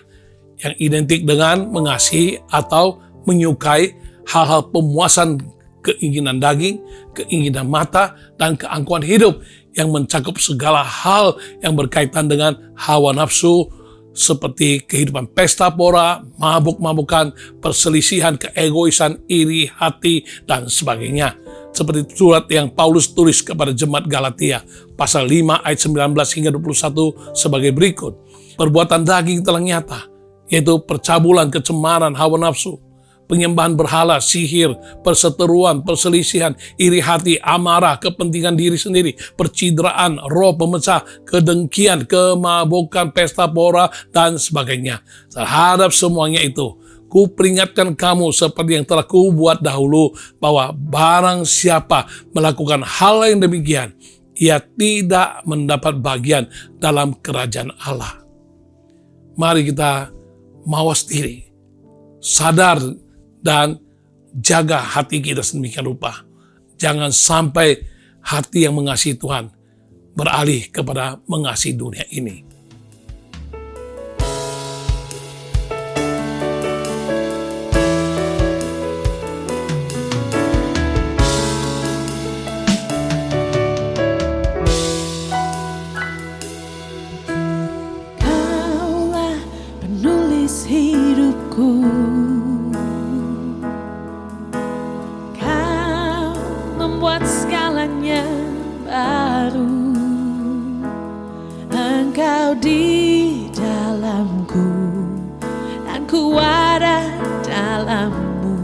yang identik dengan mengasihi atau menyukai hal-hal pemuasan keinginan daging, keinginan mata, dan keangkuhan hidup yang mencakup segala hal yang berkaitan dengan hawa nafsu, seperti kehidupan pesta pora, mabuk-mabukan, perselisihan, keegoisan, iri hati, dan sebagainya. Seperti surat yang Paulus tulis kepada jemaat Galatia, pasal 5 ayat 19 hingga 21 sebagai berikut. Perbuatan daging telah nyata, yaitu percabulan, kecemaran, hawa nafsu, penyembahan berhala, sihir, perseteruan, perselisihan, iri hati, amarah, kepentingan diri sendiri, percideraan, roh pemecah, kedengkian, kemabukan, pesta pora, dan sebagainya. Terhadap semuanya itu, Kuperingatkan kamu seperti yang telah kubuat dahulu, bahwa barang siapa melakukan hal yang demikian, ia tidak mendapat bagian dalam kerajaan Allah. Mari kita mawas diri, sadar dan jaga hati kita sedemikian rupa. Jangan sampai hati yang mengasihi Tuhan beralih kepada mengasihi dunia ini. Kaulah penulis hidupku, Kau membuat segalanya baru. Engkau di dalamku dan ku ada dalammu.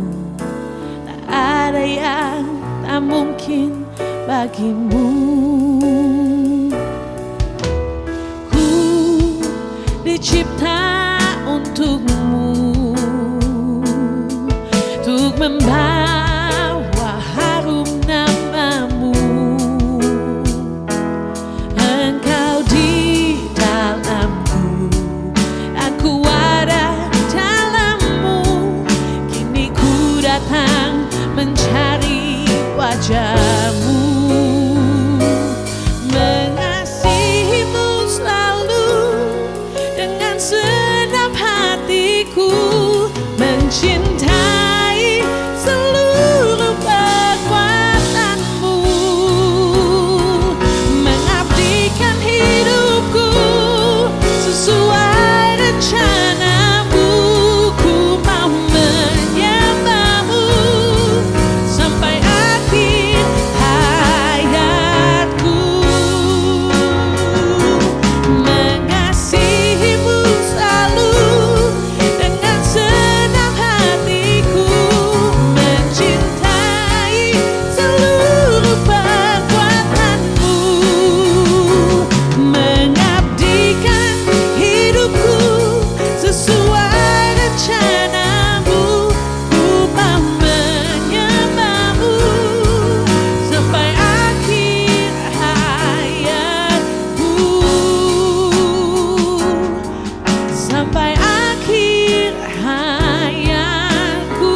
Tak ada yang tak mungkin bagimu. Ku dicipta untukmu, untuk membawa harum namamu. Engkau di dalamku dan ku ada dalammu. Kini ku datang mencari wajahmu, mengasihimu selalu dengan segenap hatiku, mencintai seluruh kekuatanmu, mengabdikan hidupku sesuai rencanamu. Ku mau menyembahmu sampai akhir hayatku, mengasihimu selalu dengan segenap hatiku, mencintai seluruh kekuatanmu, mengabdikan hidupku sesuai rencanamu. Ku mau menyembahmu sampai akhir hayatku, sampai akhir hayatku,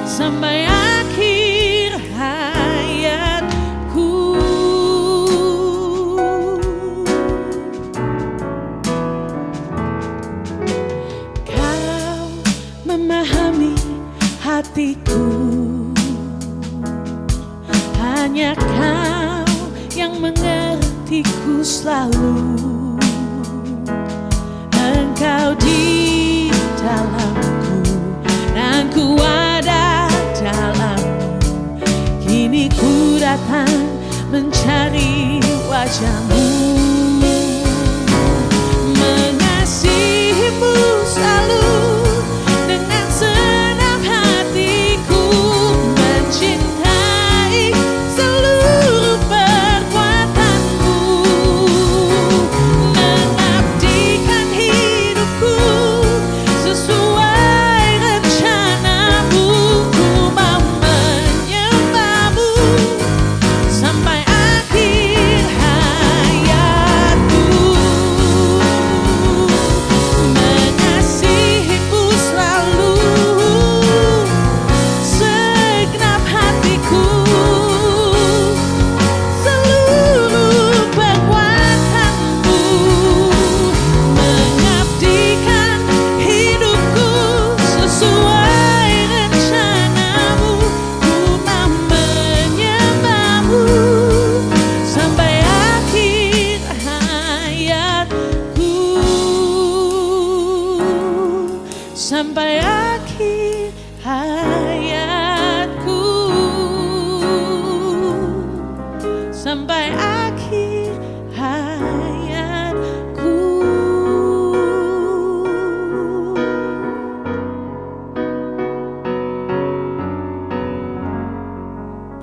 sampai akhir hayatku. Kau memahami hatiku, hanya Kau yang mengertiku selalu. Engkau di dalamku dan ku ada dalammu. Kini ku datang mencari wajahmu, mengasihimu selalu dengan segenap hatiku, mencintai seluruh perbuatanmu, mengabdikan hidupku sesuai rencanamu. Ku mau menyembahmu sampai akhir hayatku, mengasihimu selalu segenap hatiku, seluruh kekuatanmu, mengabdikan hidupku sesuai rencanamu. Ku mau menyembahmu sampai akhir hayatku, sampai akhir hayatku, sampai akhir hayatku.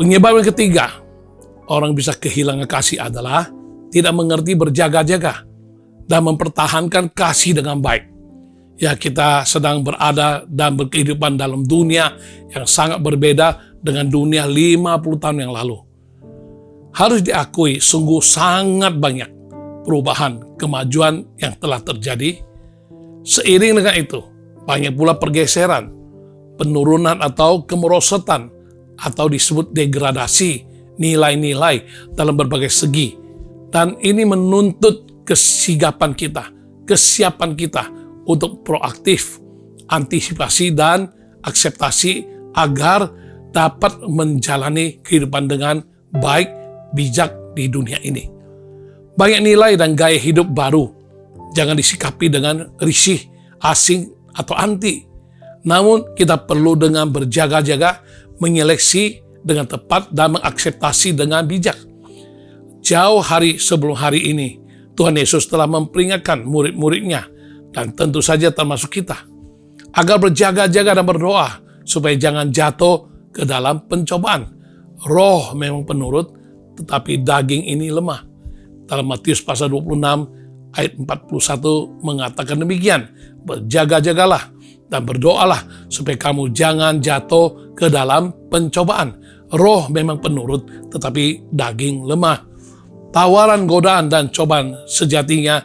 Penyebab yang ketiga, orang bisa kehilangan kasih adalah tidak mengerti berjaga-jaga dan mempertahankan kasih dengan baik. Ya, kita sedang berada dan berkehidupan dalam dunia yang sangat berbeda dengan dunia 50 tahun yang lalu. Harus diakui sungguh sangat banyak perubahan, kemajuan yang telah terjadi. Seiring dengan itu, banyak pula pergeseran, penurunan atau kemerosotan, atau disebut degradasi nilai-nilai dalam berbagai segi. Dan ini menuntut kesigapan kita, kesiapan kita untuk proaktif, antisipasi, dan akseptasi agar dapat menjalani kehidupan dengan baik, bijak di dunia ini. Banyak nilai dan gaya hidup baru jangan disikapi dengan risih, asing, atau anti. Namun kita perlu dengan berjaga-jaga menyeleksi dengan tepat dan mengakseptasi dengan bijak. Jauh hari sebelum hari ini, Tuhan Yesus telah memperingatkan murid-muridnya, dan tentu saja termasuk kita, agar berjaga-jaga dan berdoa supaya jangan jatuh ke dalam pencobaan. Roh memang penurut, tetapi daging ini lemah. Dalam Matius pasal 26 ayat 41 mengatakan demikian, berjaga-jagalah dan berdoalah supaya kamu jangan jatuh ke dalam pencobaan. Roh memang penurut, tetapi daging lemah. Tawaran, godaan, dan cobaan sejatinya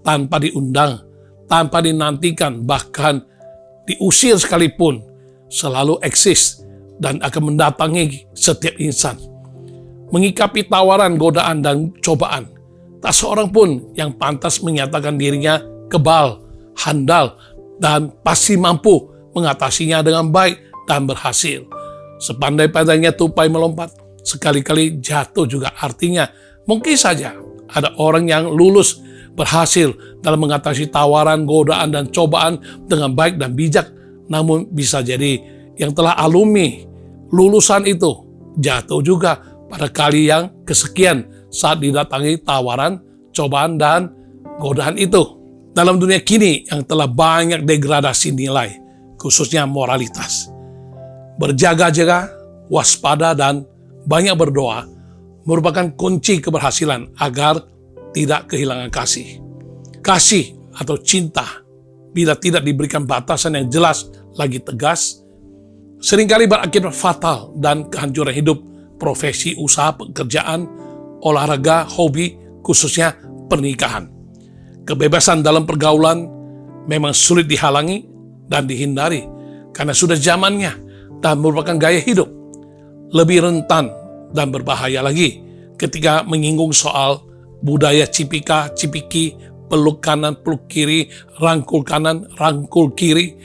tanpa diundang, tanpa dinantikan, bahkan diusir sekalipun, selalu eksis dan akan mendatangi setiap insan. Mengikapi tawaran, godaan, dan cobaan, tak seorang pun yang pantas menyatakan dirinya kebal, handal, dan pasti mampu mengatasinya dengan baik dan berhasil. Sepandai-pandainya tupai melompat, sekali-kali jatuh juga. Artinya, mungkin saja ada orang yang lulus, berhasil dalam mengatasi tawaran, godaan, dan cobaan dengan baik dan bijak. Namun bisa jadi yang telah alumni lulusan itu jatuh juga pada kali yang kesekian saat didatangi tawaran, cobaan, dan godaan itu. Dalam dunia kini yang telah banyak degradasi nilai, khususnya moralitas, berjaga-jaga, waspada, dan banyak berdoa merupakan kunci keberhasilan agar tidak kehilangan kasih. Kasih atau cinta, bila tidak diberikan batasan yang jelas lagi tegas, seringkali berakibat fatal dan kehancuran hidup, profesi, usaha, pekerjaan, olahraga, hobi, khususnya pernikahan. Kebebasan dalam pergaulan memang sulit dihalangi dan dihindari karena sudah zamannya dan merupakan gaya hidup. Lebih rentan dan berbahaya lagi ketika menyinggung soal budaya cipika, cipiki, peluk kanan, peluk kiri, rangkul kanan, rangkul kiri,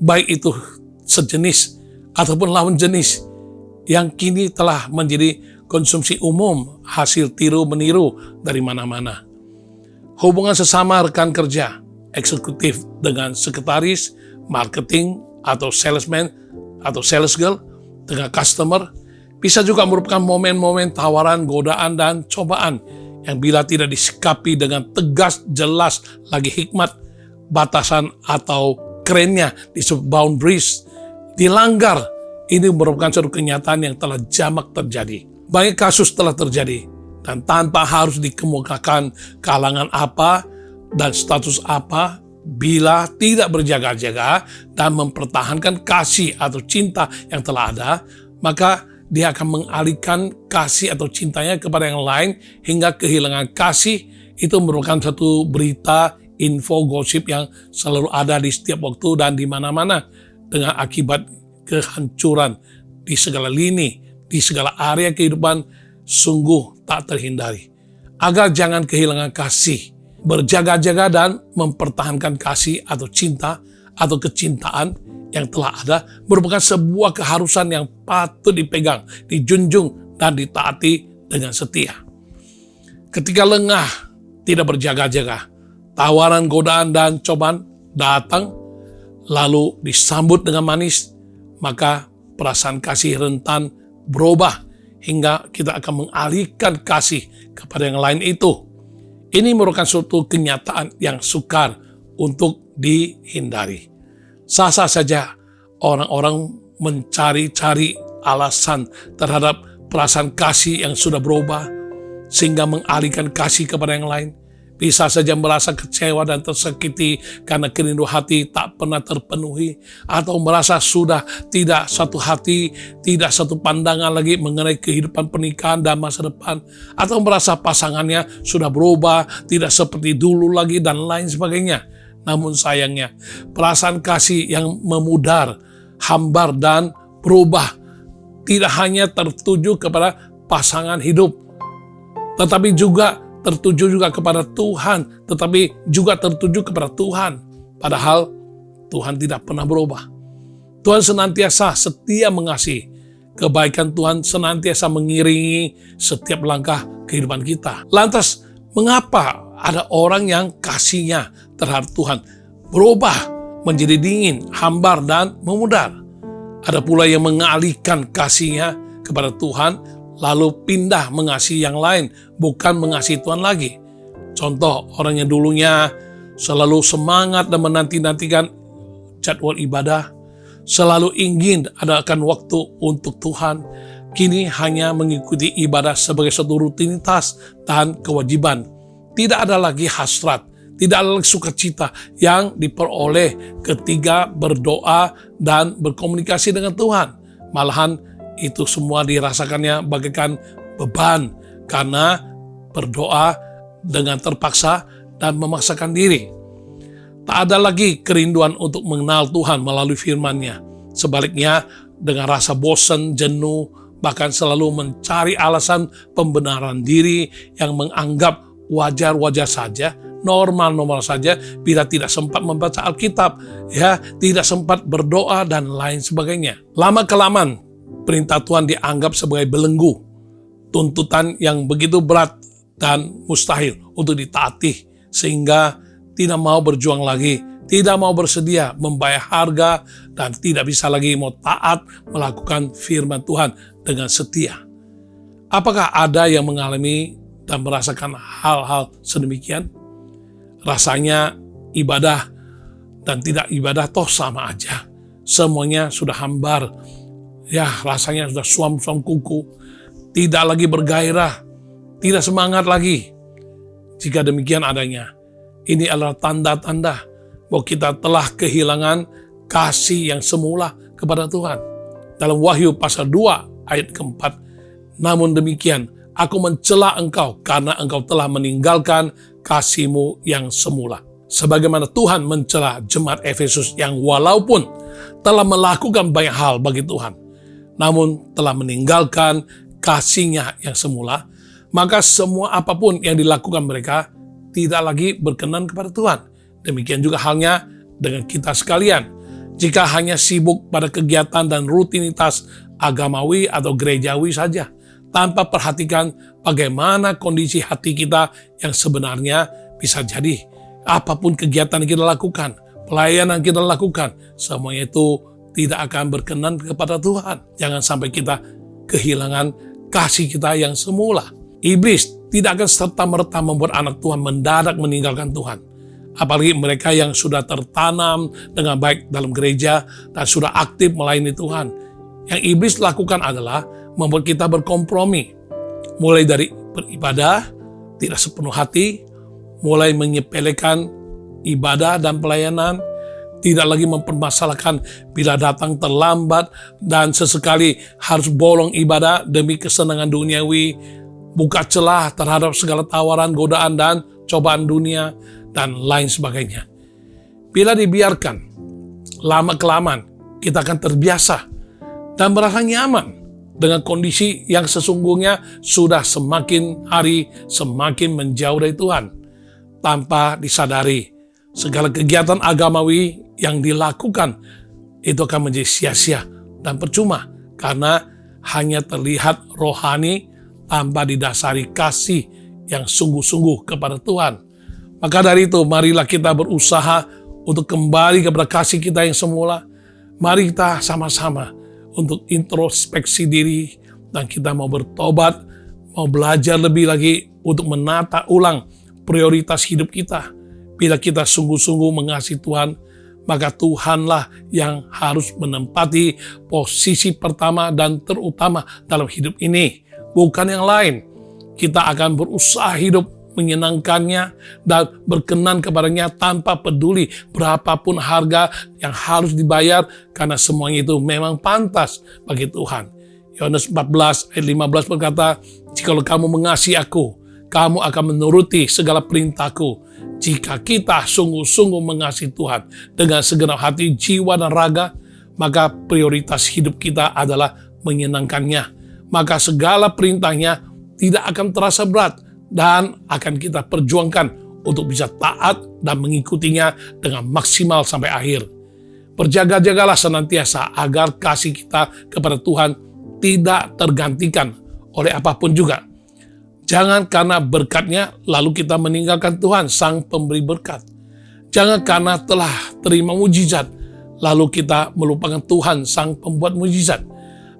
baik itu sejenis ataupun lawan jenis, yang kini telah menjadi konsumsi umum, hasil tiru-meniru dari mana-mana. Hubungan sesama rekan kerja, eksekutif dengan sekretaris, marketing atau salesman atau sales girl dengan customer, bisa juga merupakan momen-momen tawaran, godaan, dan cobaan yang bila tidak disikapi dengan tegas, jelas, lagi hikmat, batasan atau kerennya disebut boundaries, dilanggar, ini merupakan suatu kenyataan yang telah jamak terjadi. Banyak kasus telah terjadi, dan tanpa harus dikemukakan kalangan apa dan status apa, bila tidak berjaga-jaga dan mempertahankan kasih atau cinta yang telah ada, maka dia akan mengalihkan kasih atau cintanya kepada yang lain hingga kehilangan kasih. Itu merupakan satu berita, info, gosip yang selalu ada di setiap waktu dan di mana-mana, dengan akibat kehancuran di segala lini, di segala area kehidupan, sungguh tak terhindari. Agar jangan kehilangan kasih, berjaga-jaga dan mempertahankan kasih atau cinta atau kecintaan yang telah ada merupakan sebuah keharusan yang patut dipegang, dijunjung, dan ditaati dengan setia. Ketika lengah, tidak berjaga-jaga, tawaran, godaan, dan cobaan datang, lalu disambut dengan manis, maka perasaan kasih rentan berubah hingga kita akan mengalihkan kasih kepada yang lain itu. Ini merupakan suatu kenyataan yang sukar untuk dihindari. Sah-sah saja orang-orang mencari-cari alasan terhadap perasaan kasih yang sudah berubah, sehingga mengalihkan kasih kepada yang lain. Bisa saja merasa kecewa dan tersakiti karena kerindu hati tak pernah terpenuhi, atau merasa sudah tidak satu hati, tidak satu pandangan lagi mengenai kehidupan pernikahan dan masa depan, atau merasa pasangannya sudah berubah, tidak seperti dulu lagi, dan lain sebagainya. Namun sayangnya, perasaan kasih yang memudar, hambar, dan berubah tidak hanya tertuju kepada pasangan hidup, tetapi juga tertuju juga kepada Tuhan, tetapi juga tertuju kepada Tuhan. Padahal Tuhan tidak pernah berubah. Tuhan senantiasa setia mengasihi. Kebaikan Tuhan senantiasa mengiringi setiap langkah kehidupan kita. Lantas, mengapa ada orang yang kasihnya terhadap Tuhan berubah menjadi dingin, hambar, dan memudar? Ada pula yang mengalihkan kasihnya kepada Tuhan, lalu pindah mengasihi yang lain, bukan mengasihi Tuhan lagi. Contoh, orang yang dulunya selalu semangat dan menanti-nantikan jadwal ibadah, selalu ingin adakan waktu untuk Tuhan, kini hanya mengikuti ibadah sebagai suatu rutinitas dan kewajiban. Tidak ada lagi hasrat, tidak ada lagi sukacita yang diperoleh ketika berdoa dan berkomunikasi dengan Tuhan. Malahan itu semua dirasakannya bagaikan beban karena berdoa dengan terpaksa dan memaksakan diri. Tak ada lagi kerinduan untuk mengenal Tuhan melalui firman-Nya. Sebaliknya, dengan rasa bosan, jenuh, bahkan selalu mencari alasan pembenaran diri yang menganggap wajar-wajar saja, normal-normal saja, bila tidak sempat membaca Alkitab, tidak sempat berdoa, dan lain sebagainya. Lama-kelamaan, perintah Tuhan dianggap sebagai belenggu, tuntutan yang begitu berat dan mustahil untuk ditaati, sehingga tidak mau berjuang lagi, tidak mau bersedia membayar harga, dan tidak bisa lagi mau taat melakukan firman Tuhan dengan setia. Apakah ada yang mengalami dan merasakan hal-hal sedemikian? Rasanya ibadah dan tidak ibadah toh sama aja. Semuanya sudah hambar, rasanya sudah suam-suam kuku, tidak lagi bergairah, tidak semangat lagi. Jika demikian adanya, ini adalah tanda-tanda bahwa kita telah kehilangan kasih yang semula kepada Tuhan. Dalam Wahyu pasal 2 ayat keempat, namun demikian, aku mencela engkau karena engkau telah meninggalkan kasihmu yang semula. Sebagaimana Tuhan mencela jemaat Efesus yang walaupun telah melakukan banyak hal bagi Tuhan, namun telah meninggalkan kasihnya yang semula, maka semua apapun yang dilakukan mereka tidak lagi berkenan kepada Tuhan. Demikian juga halnya dengan kita sekalian. Jika hanya sibuk pada kegiatan dan rutinitas agamawi atau gerejawi saja, tanpa perhatikan bagaimana kondisi hati kita yang sebenarnya, bisa jadi apapun kegiatan yang kita lakukan, pelayanan yang kita lakukan, semuanya itu tidak akan berkenan kepada Tuhan. Jangan sampai kita kehilangan kasih kita yang semula. Iblis tidak akan serta-merta membuat anak Tuhan mendadak meninggalkan Tuhan. Apalagi mereka yang sudah tertanam dengan baik dalam gereja dan sudah aktif melayani Tuhan. Yang iblis lakukan adalah membuat kita berkompromi. Mulai dari beribadah, tidak sepenuh hati, mulai menyepelekan ibadah dan pelayanan, tidak lagi mempermasalahkan bila datang terlambat dan sesekali harus bolong ibadah demi kesenangan duniawi, buka celah terhadap segala tawaran, godaan, dan cobaan dunia, dan lain sebagainya. Bila dibiarkan, lama-kelamaan kita akan terbiasa dan merasa nyaman dengan kondisi yang sesungguhnya sudah semakin hari semakin menjauh dari Tuhan. Tanpa disadari, segala kegiatan agamawi yang dilakukan itu akan menjadi sia-sia dan percuma karena hanya terlihat rohani tanpa didasari kasih yang sungguh-sungguh kepada Tuhan. Maka dari itu, marilah kita berusaha untuk kembali kepada kasih kita yang semula. Mari kita sama-sama untuk introspeksi diri dan kita mau bertobat, mau belajar lebih lagi untuk menata ulang prioritas hidup kita. Bila kita sungguh-sungguh mengasihi Tuhan, maka Tuhanlah yang harus menempati posisi pertama dan terutama dalam hidup ini, bukan yang lain. Kita akan berusaha hidup menyenangkannya dan berkenan kepadanya tanpa peduli berapapun harga yang harus dibayar, karena semuanya itu memang pantas bagi Tuhan. Yohanes 14 ayat 15 berkata, "Jikalau kamu mengasihi aku, kamu akan menuruti segala perintahku." Jika kita sungguh-sungguh mengasihi Tuhan dengan segenap hati, jiwa, dan raga, maka prioritas hidup kita adalah menyenangkannya. Maka segala perintahnya tidak akan terasa berat dan akan kita perjuangkan untuk bisa taat dan mengikutinya dengan maksimal sampai akhir. Berjaga-jagalah senantiasa agar kasih kita kepada Tuhan tidak tergantikan oleh apapun juga. Jangan karena berkatnya lalu kita meninggalkan Tuhan, Sang Pemberi berkat. Jangan karena telah terima mujizat lalu kita melupakan Tuhan, Sang Pembuat mujizat.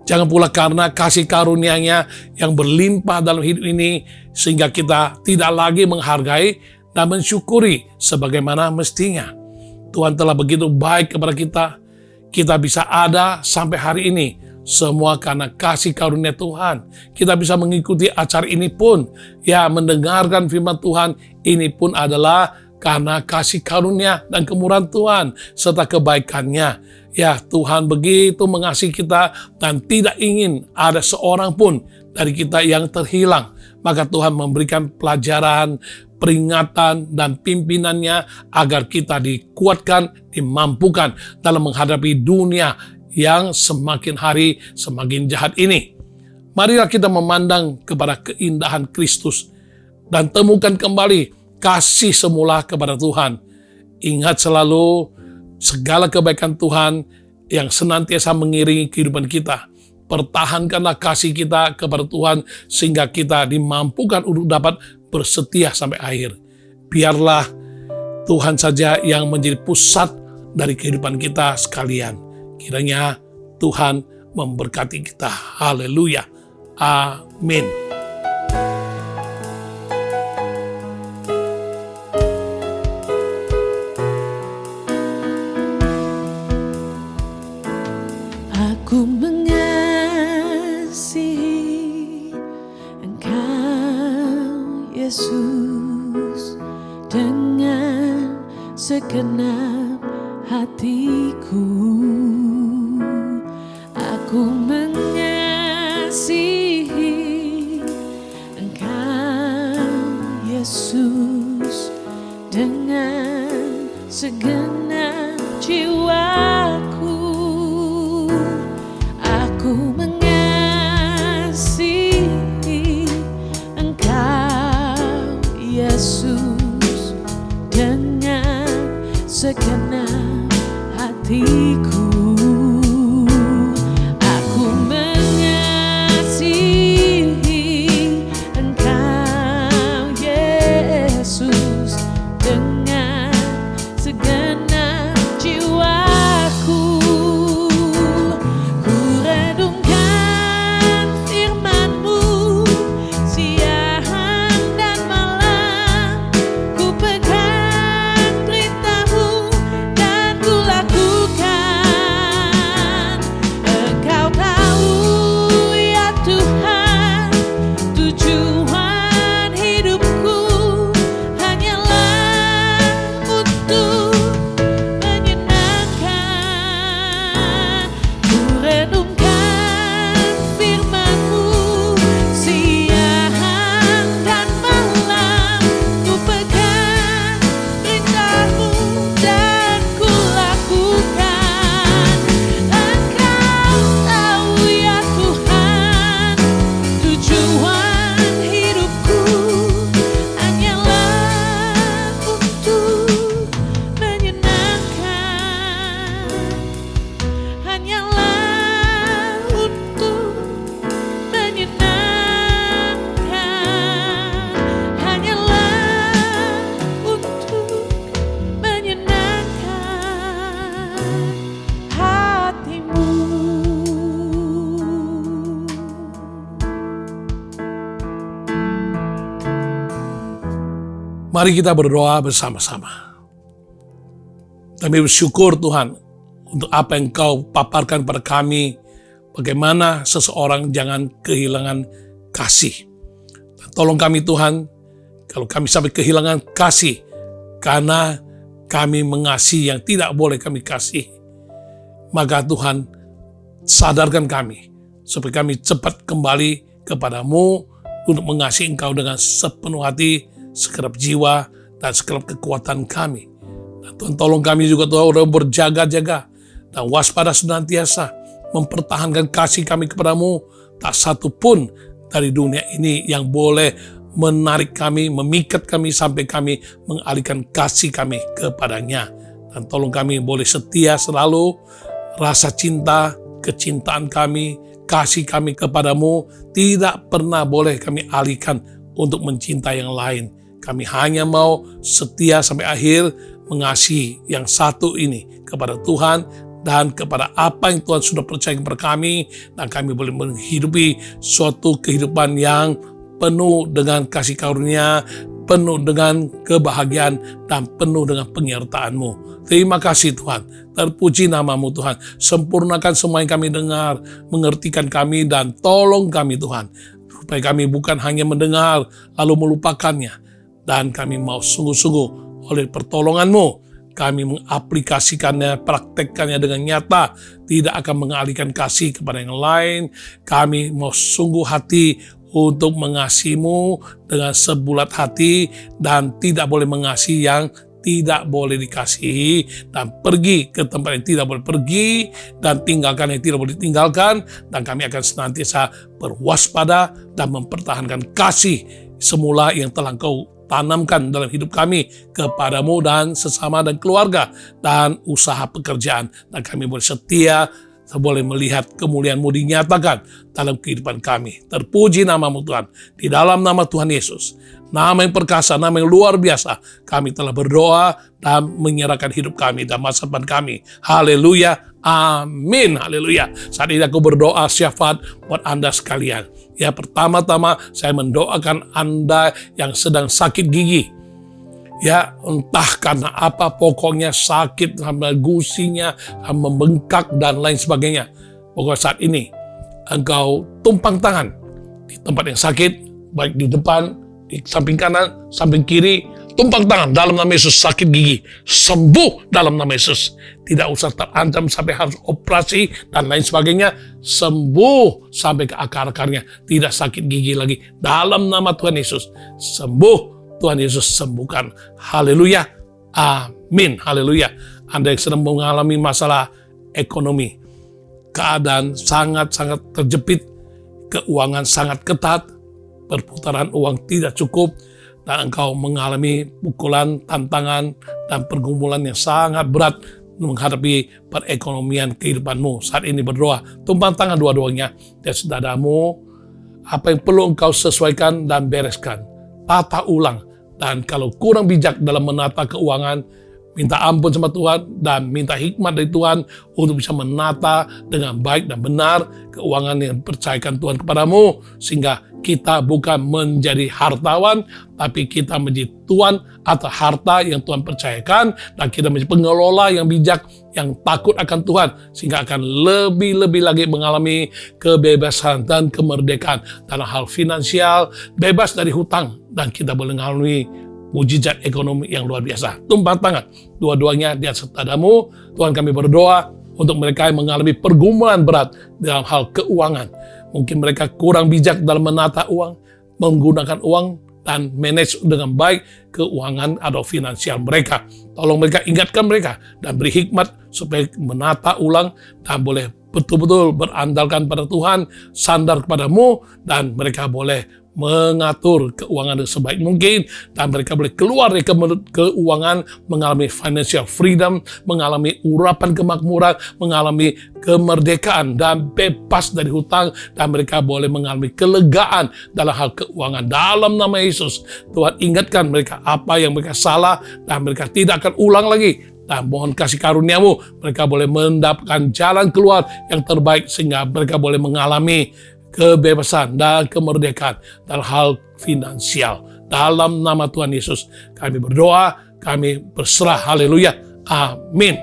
Jangan pula karena kasih karunia-Nya yang berlimpah dalam hidup ini sehingga kita tidak lagi menghargai dan mensyukuri sebagaimana mestinya. Tuhan telah begitu baik kepada kita. Kita bisa ada sampai hari ini semua karena kasih karunia Tuhan. Kita bisa mengikuti acara ini pun, mendengarkan firman Tuhan ini pun adalah karena kasih karunia dan kemurahan Tuhan serta kebaikan-Nya. Tuhan begitu mengasihi kita dan tidak ingin ada seorang pun dari kita yang terhilang. Maka Tuhan memberikan pelajaran, peringatan, dan pimpinan-Nya agar kita dikuatkan, dimampukan dalam menghadapi dunia yang semakin hari semakin jahat ini. Marilah kita memandang kepada keindahan Kristus dan temukan kembali kasih semula kepada Tuhan. Ingat selalu segala kebaikan Tuhan yang senantiasa mengiringi kehidupan kita. Pertahankanlah kasih kita kepada Tuhan sehingga kita dimampukan untuk dapat bersetia sampai akhir. Biarlah Tuhan saja yang menjadi pusat dari kehidupan kita sekalian. Kiranya Tuhan memberkati kita. Haleluya. Amin. Aku mengasihi Engkau, Yesus, dengan segenap hatiku. Aku mengasihi Engkau, Yesus, dengan segenap jiwaku. Aku mengasihi Engkau, Yesus, dengan segenap hatiku. Aku mengasihi Engkau, Yesus, dengan segenap jiwaku. Ku renungkan firman-Mu siang dan malam. Ku pegang perintah-Mu dan ku lakukan. Engkau tahu ya Tuhan, tujuan hidupku hanyalah untuk menyenangkan. Ku renungkan firman-Mu siang dan malam. Ku pegang perintah-Mu dan ku lakukan. Engkau tahu ya Tuhan, tujuan hidupku hanyalah untuk menyenangkan. Hanyalah untuk menyenangkan. Hanyalah untuk menyenangkan hati-Mu. Mari kita berdoa bersama-sama. Kami bersyukur Tuhan untuk apa yang Kau paparkan pada kami, bagaimana seseorang jangan kehilangan kasih. Dan tolong kami Tuhan, Kalau kami sampai kehilangan kasih karena kami mengasihi yang tidak boleh kami kasih, maka Tuhan sadarkan kami supaya kami cepat kembali kepadamu untuk mengasihi Engkau dengan sepenuh hati, segenap jiwa, dan segenap kekuatan kami. Dan Tuhan tolong kami juga Tuhan berjaga-jaga dan waspada senantiasa mempertahankan kasih kami kepadamu. Tak satu pun dari dunia ini yang boleh menarik kami, memikat kami sampai kami mengalihkan kasih kami kepadanya. Dan tolong kami boleh setia selalu, rasa cinta, kecintaan kami, kasih kami kepadamu tidak pernah boleh kami alihkan untuk mencintai yang lain. Kami hanya mau setia sampai akhir mengasihi yang satu ini kepada Tuhan dan kepada apa yang Tuhan sudah percaya kepada kami, dan kami boleh menghidupi suatu kehidupan yang penuh dengan kasih karunia, penuh dengan kebahagiaan, dan penuh dengan penyertaan-Mu. Terima kasih Tuhan, terpuji nama-Mu Tuhan. Sempurnakan semua yang kami dengar, mengertikan kami, dan tolong kami Tuhan, supaya kami bukan hanya mendengar lalu melupakannya, dan kami mau sungguh-sungguh oleh pertolongan-Mu kami mengaplikasikannya, praktekkannya dengan nyata, tidak akan mengalihkan kasih kepada yang lain. Kami mau sungguh hati untuk mengasihi-Mu dengan sebulat hati, dan tidak boleh mengasihi yang tidak boleh dikasihi, dan pergi ke tempat yang tidak boleh pergi, dan tinggalkan yang tidak boleh ditinggalkan. Dan kami akan senantiasa berwaspada dan mempertahankan kasih semula yang telah Engkau tanamkan dalam hidup kami kepadamu dan sesama dan keluarga dan usaha pekerjaan. Dan kami boleh setia, boleh melihat kemuliaan-Mu dinyatakan dalam kehidupan kami. Terpuji nama-Mu Tuhan. Di dalam nama Tuhan Yesus, nama yang perkasa, nama yang luar biasa, kami telah berdoa dan menyerahkan hidup kami dan masa depan kami. Haleluya, amin, haleluya. Saat ini aku berdoa syafaat buat Anda sekalian. Ya, pertama-tama saya mendoakan Anda yang sedang sakit gigi. Ya, entah karena apa, pokoknya sakit, sampai gusinya membengkak dan lain sebagainya. Pokoknya saat ini engkau tumpang tangan di tempat yang sakit, baik di depan, di samping kanan, samping kiri, tumpang tangan dalam nama Yesus. Sakit gigi sembuh dalam nama Yesus. Tidak usah terancam sampai harus operasi dan lain sebagainya. Sembuh sampai ke akar-akarnya. Tidak sakit gigi lagi dalam nama Tuhan Yesus. Sembuh, Tuhan Yesus sembuhkan. Haleluya, amin, haleluya. Anda yang sedang mengalami masalah ekonomi, keadaan sangat-sangat terjepit, keuangan sangat ketat, perputaran uang tidak cukup, dan engkau mengalami pukulan, tantangan, dan pergumulan yang sangat berat menghadapi perekonomian kehidupanmu. Saat ini berdoa, tumpang tangan dua-duanya dan saudaramu, apa yang perlu engkau sesuaikan dan bereskan, tata ulang. Dan kalau kurang bijak dalam menata keuangan, minta ampun sama Tuhan dan minta hikmat dari Tuhan untuk bisa menata dengan baik dan benar keuangan yang dipercayakan Tuhan kepadamu, sehingga kita bukan menjadi hartawan, tapi kita menjadi tuan atas harta yang Tuhan percayakan, dan kita menjadi pengelola yang bijak, yang takut akan Tuhan, sehingga akan lebih-lebih lagi mengalami kebebasan dan kemerdekaan dalam hal finansial, bebas dari hutang, dan kita boleh mengalami mujizat ekonomi yang luar biasa. Tumpang tangan dua-duanya di atas dadamu. Tuhan, kami berdoa untuk mereka yang mengalami pergumulan berat dalam hal keuangan. Mungkin mereka kurang bijak dalam menata uang, menggunakan uang, dan manage dengan baik keuangan atau finansial mereka. Tolong mereka, ingatkan mereka, dan beri hikmat supaya menata ulang dan boleh betul-betul berandalkan pada Tuhan, sandar kepadamu, dan mereka boleh mengatur keuangan dengan sebaik mungkin, dan mereka boleh keluar dari keuangan, mengalami financial freedom, mengalami urapan kemakmuran, mengalami kemerdekaan dan bebas dari hutang, dan mereka boleh mengalami kelegaan dalam hal keuangan. Dalam nama Yesus, Tuhan ingatkan mereka apa yang mereka salah, dan mereka tidak akan ulang lagi. Dan mohon kasih karunia-Mu, mereka boleh mendapatkan jalan keluar yang terbaik, sehingga mereka boleh mengalami kebebasan dan kemerdekaan dalam hal finansial. Dalam nama Tuhan Yesus kami berdoa, kami berserah. Haleluya, amin.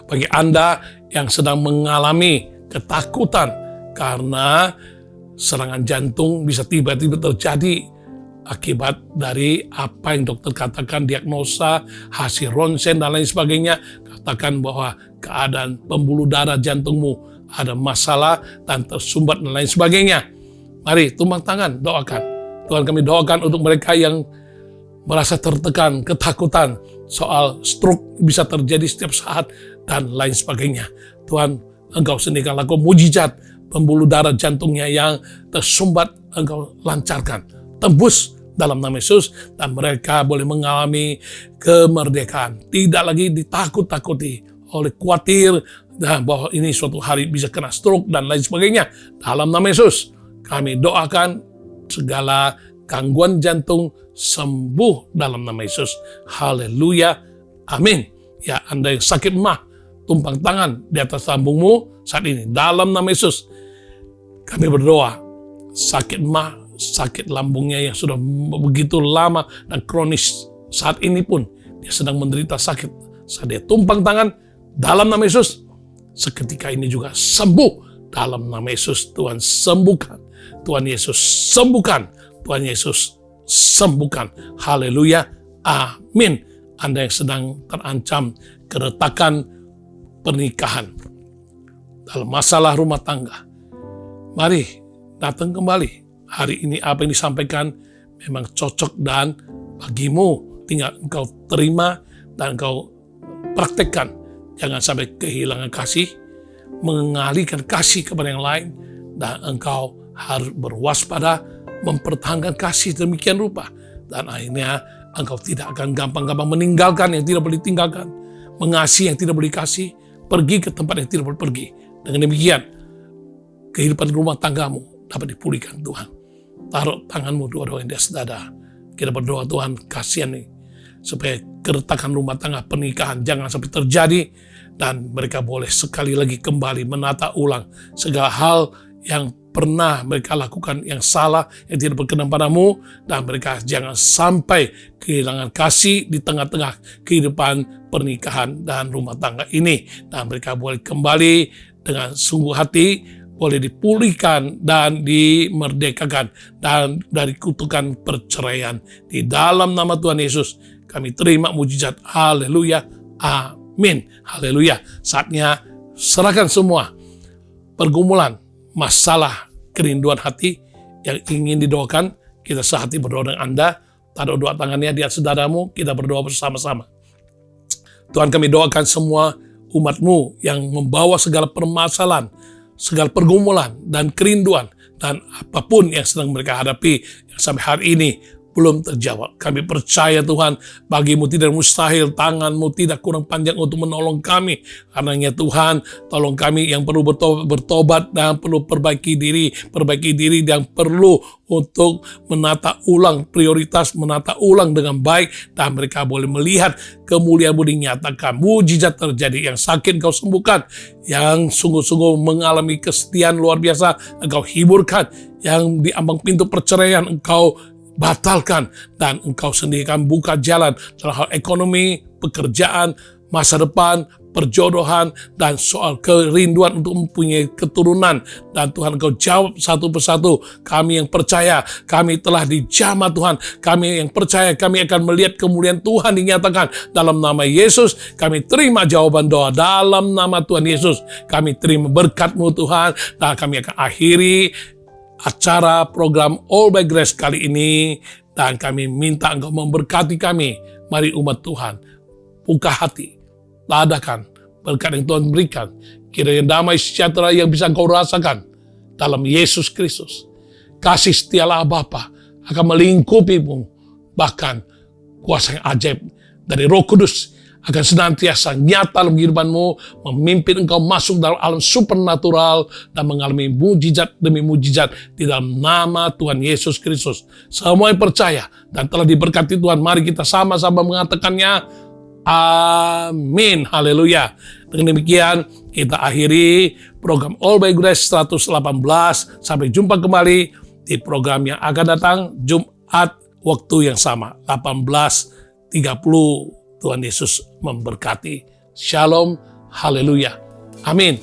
Bagi Anda yang sedang mengalami ketakutan karena serangan jantung bisa tiba-tiba terjadi akibat dari apa yang dokter katakan, diagnosa, hasil ronsen dan lain sebagainya, katakan bahwa keadaan pembuluh darah jantungmu ada masalah dan tersumbat dan lain sebagainya. Mari tumpang tangan, doakan. Tuhan, kami doakan untuk mereka yang merasa tertekan, ketakutan soal stroke bisa terjadi setiap saat dan lain sebagainya. Tuhan, Engkau sendiri akan lakukan mujizat, pembuluh darah jantungnya yang tersumbat Engkau lancarkan, tembus dalam nama Yesus, dan mereka boleh mengalami kemerdekaan. Tidak lagi ditakut-takuti oleh khawatir bahwa ini suatu hari bisa kena stroke dan lain sebagainya. Dalam nama Yesus, kami doakan segala gangguan jantung sembuh dalam nama Yesus. Haleluya. Amin. Ya, Anda yang sakit mah, tumpang tangan di atas lambungmu saat ini. Dalam nama Yesus, kami berdoa, sakit mah, sakit lambungnya yang sudah begitu lama dan kronis, saat ini pun dia sedang menderita sakit. Saat dia tumpang tangan, dalam nama Yesus, seketika ini juga sembuh. Dalam nama Yesus, Tuhan sembuhkan. Tuhan Yesus sembuhkan. Tuhan Yesus sembuhkan. Haleluya. Amin. Anda yang sedang terancam keretakan pernikahan, dalam masalah rumah tangga, mari datang kembali. Hari ini apa yang disampaikan memang cocok dan bagimu. Tinggal engkau terima dan engkau praktekkan. Jangan sampai kehilangan kasih, mengalihkan kasih kepada yang lain, dan engkau harus berwaspada, mempertahankan kasih demikian rupa. Dan akhirnya engkau tidak akan gampang-gampang meninggalkan yang tidak boleh ditinggalkan, mengasihi yang tidak boleh kasih, pergi ke tempat yang tidak boleh pergi. Dengan demikian, kehidupan rumah tanggamu dapat dipulihkan Tuhan. Taruh tanganmu dua-dua di atas dada. Kita berdoa, Tuhan kasihani supaya keretakan rumah tangga pernikahan jangan sampai terjadi, dan mereka boleh sekali lagi kembali menata ulang segala hal yang pernah mereka lakukan yang salah, yang tidak berkenan padamu, dan mereka jangan sampai kehilangan kasih di tengah-tengah kehidupan pernikahan dan rumah tangga ini, dan mereka boleh kembali dengan sungguh hati, boleh dipulihkan dan dimerdekakan dan dari kutukan perceraian. Di dalam nama Tuhan Yesus, kami terima mujizat. Haleluya. Amin. Haleluya. Saatnya serahkan semua pergumulan, masalah, kerinduan hati yang ingin didoakan. Kita sehati berdoa dengan Anda. Taruh dua tangannya di atas dadamu. Kita berdoa bersama-sama. Tuhan, kami doakan semua umat-Mu yang membawa segala permasalahan, segala pergumulan dan kerinduan, dan apapun yang sedang mereka hadapi yang sampai hari ini belum terjawab. Kami percaya Tuhan, bagimu tidak mustahil, tanganmu tidak kurang panjang untuk menolong kami. Karenanya Tuhan, tolong kami yang perlu bertobat dan perlu perbaiki diri yang perlu untuk menata ulang prioritas, menata ulang dengan baik, dan mereka boleh melihat kemuliaan-Mu dinyatakan, mujizat terjadi, yang sakit Engkau sembuhkan, yang sungguh-sungguh mengalami kesetiaan luar biasa Engkau hiburkan, yang di ambang pintu perceraian Engkau batalkan, dan Engkau sendiri akan buka jalan dalam hal ekonomi, pekerjaan, masa depan, perjodohan, dan soal kerinduan untuk mempunyai keturunan. Dan Tuhan, Engkau jawab satu persatu. Kami yang percaya, kami telah dijamah Tuhan. Kami yang percaya, kami akan melihat kemuliaan Tuhan dinyatakan. Dalam nama Yesus, kami terima jawaban doa. Dalam nama Tuhan Yesus, kami terima berkat-Mu Tuhan. Dan kami akan akhiri acara program All by Grace kali ini, dan kami minta Engkau memberkati kami. Mari umat Tuhan, buka hati, ladakan berkat yang Tuhan berikan. Kiranya damai sejahtera yang bisa Engkau rasakan dalam Yesus Kristus. Kasih setia Allah Bapa akan melingkupimu, bahkan kuasa yang ajaib dari Roh Kudus akan senantiasa nyata dalam kehidupanmu, memimpin engkau masuk dalam alam supernatural dan mengalami mujizat demi mujizat di dalam nama Tuhan Yesus Kristus. Semua yang percaya dan telah diberkati Tuhan, mari kita sama-sama mengatakannya. Amin. Haleluya. Dengan demikian kita akhiri program All by Grace 118. Sampai jumpa kembali di program yang akan datang Jumat waktu yang sama 18.30. Tuhan Yesus memberkati. Shalom. Haleluya. Amin.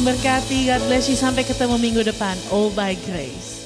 memberkati. God bless you. Sampai ketemu minggu depan. All by grace.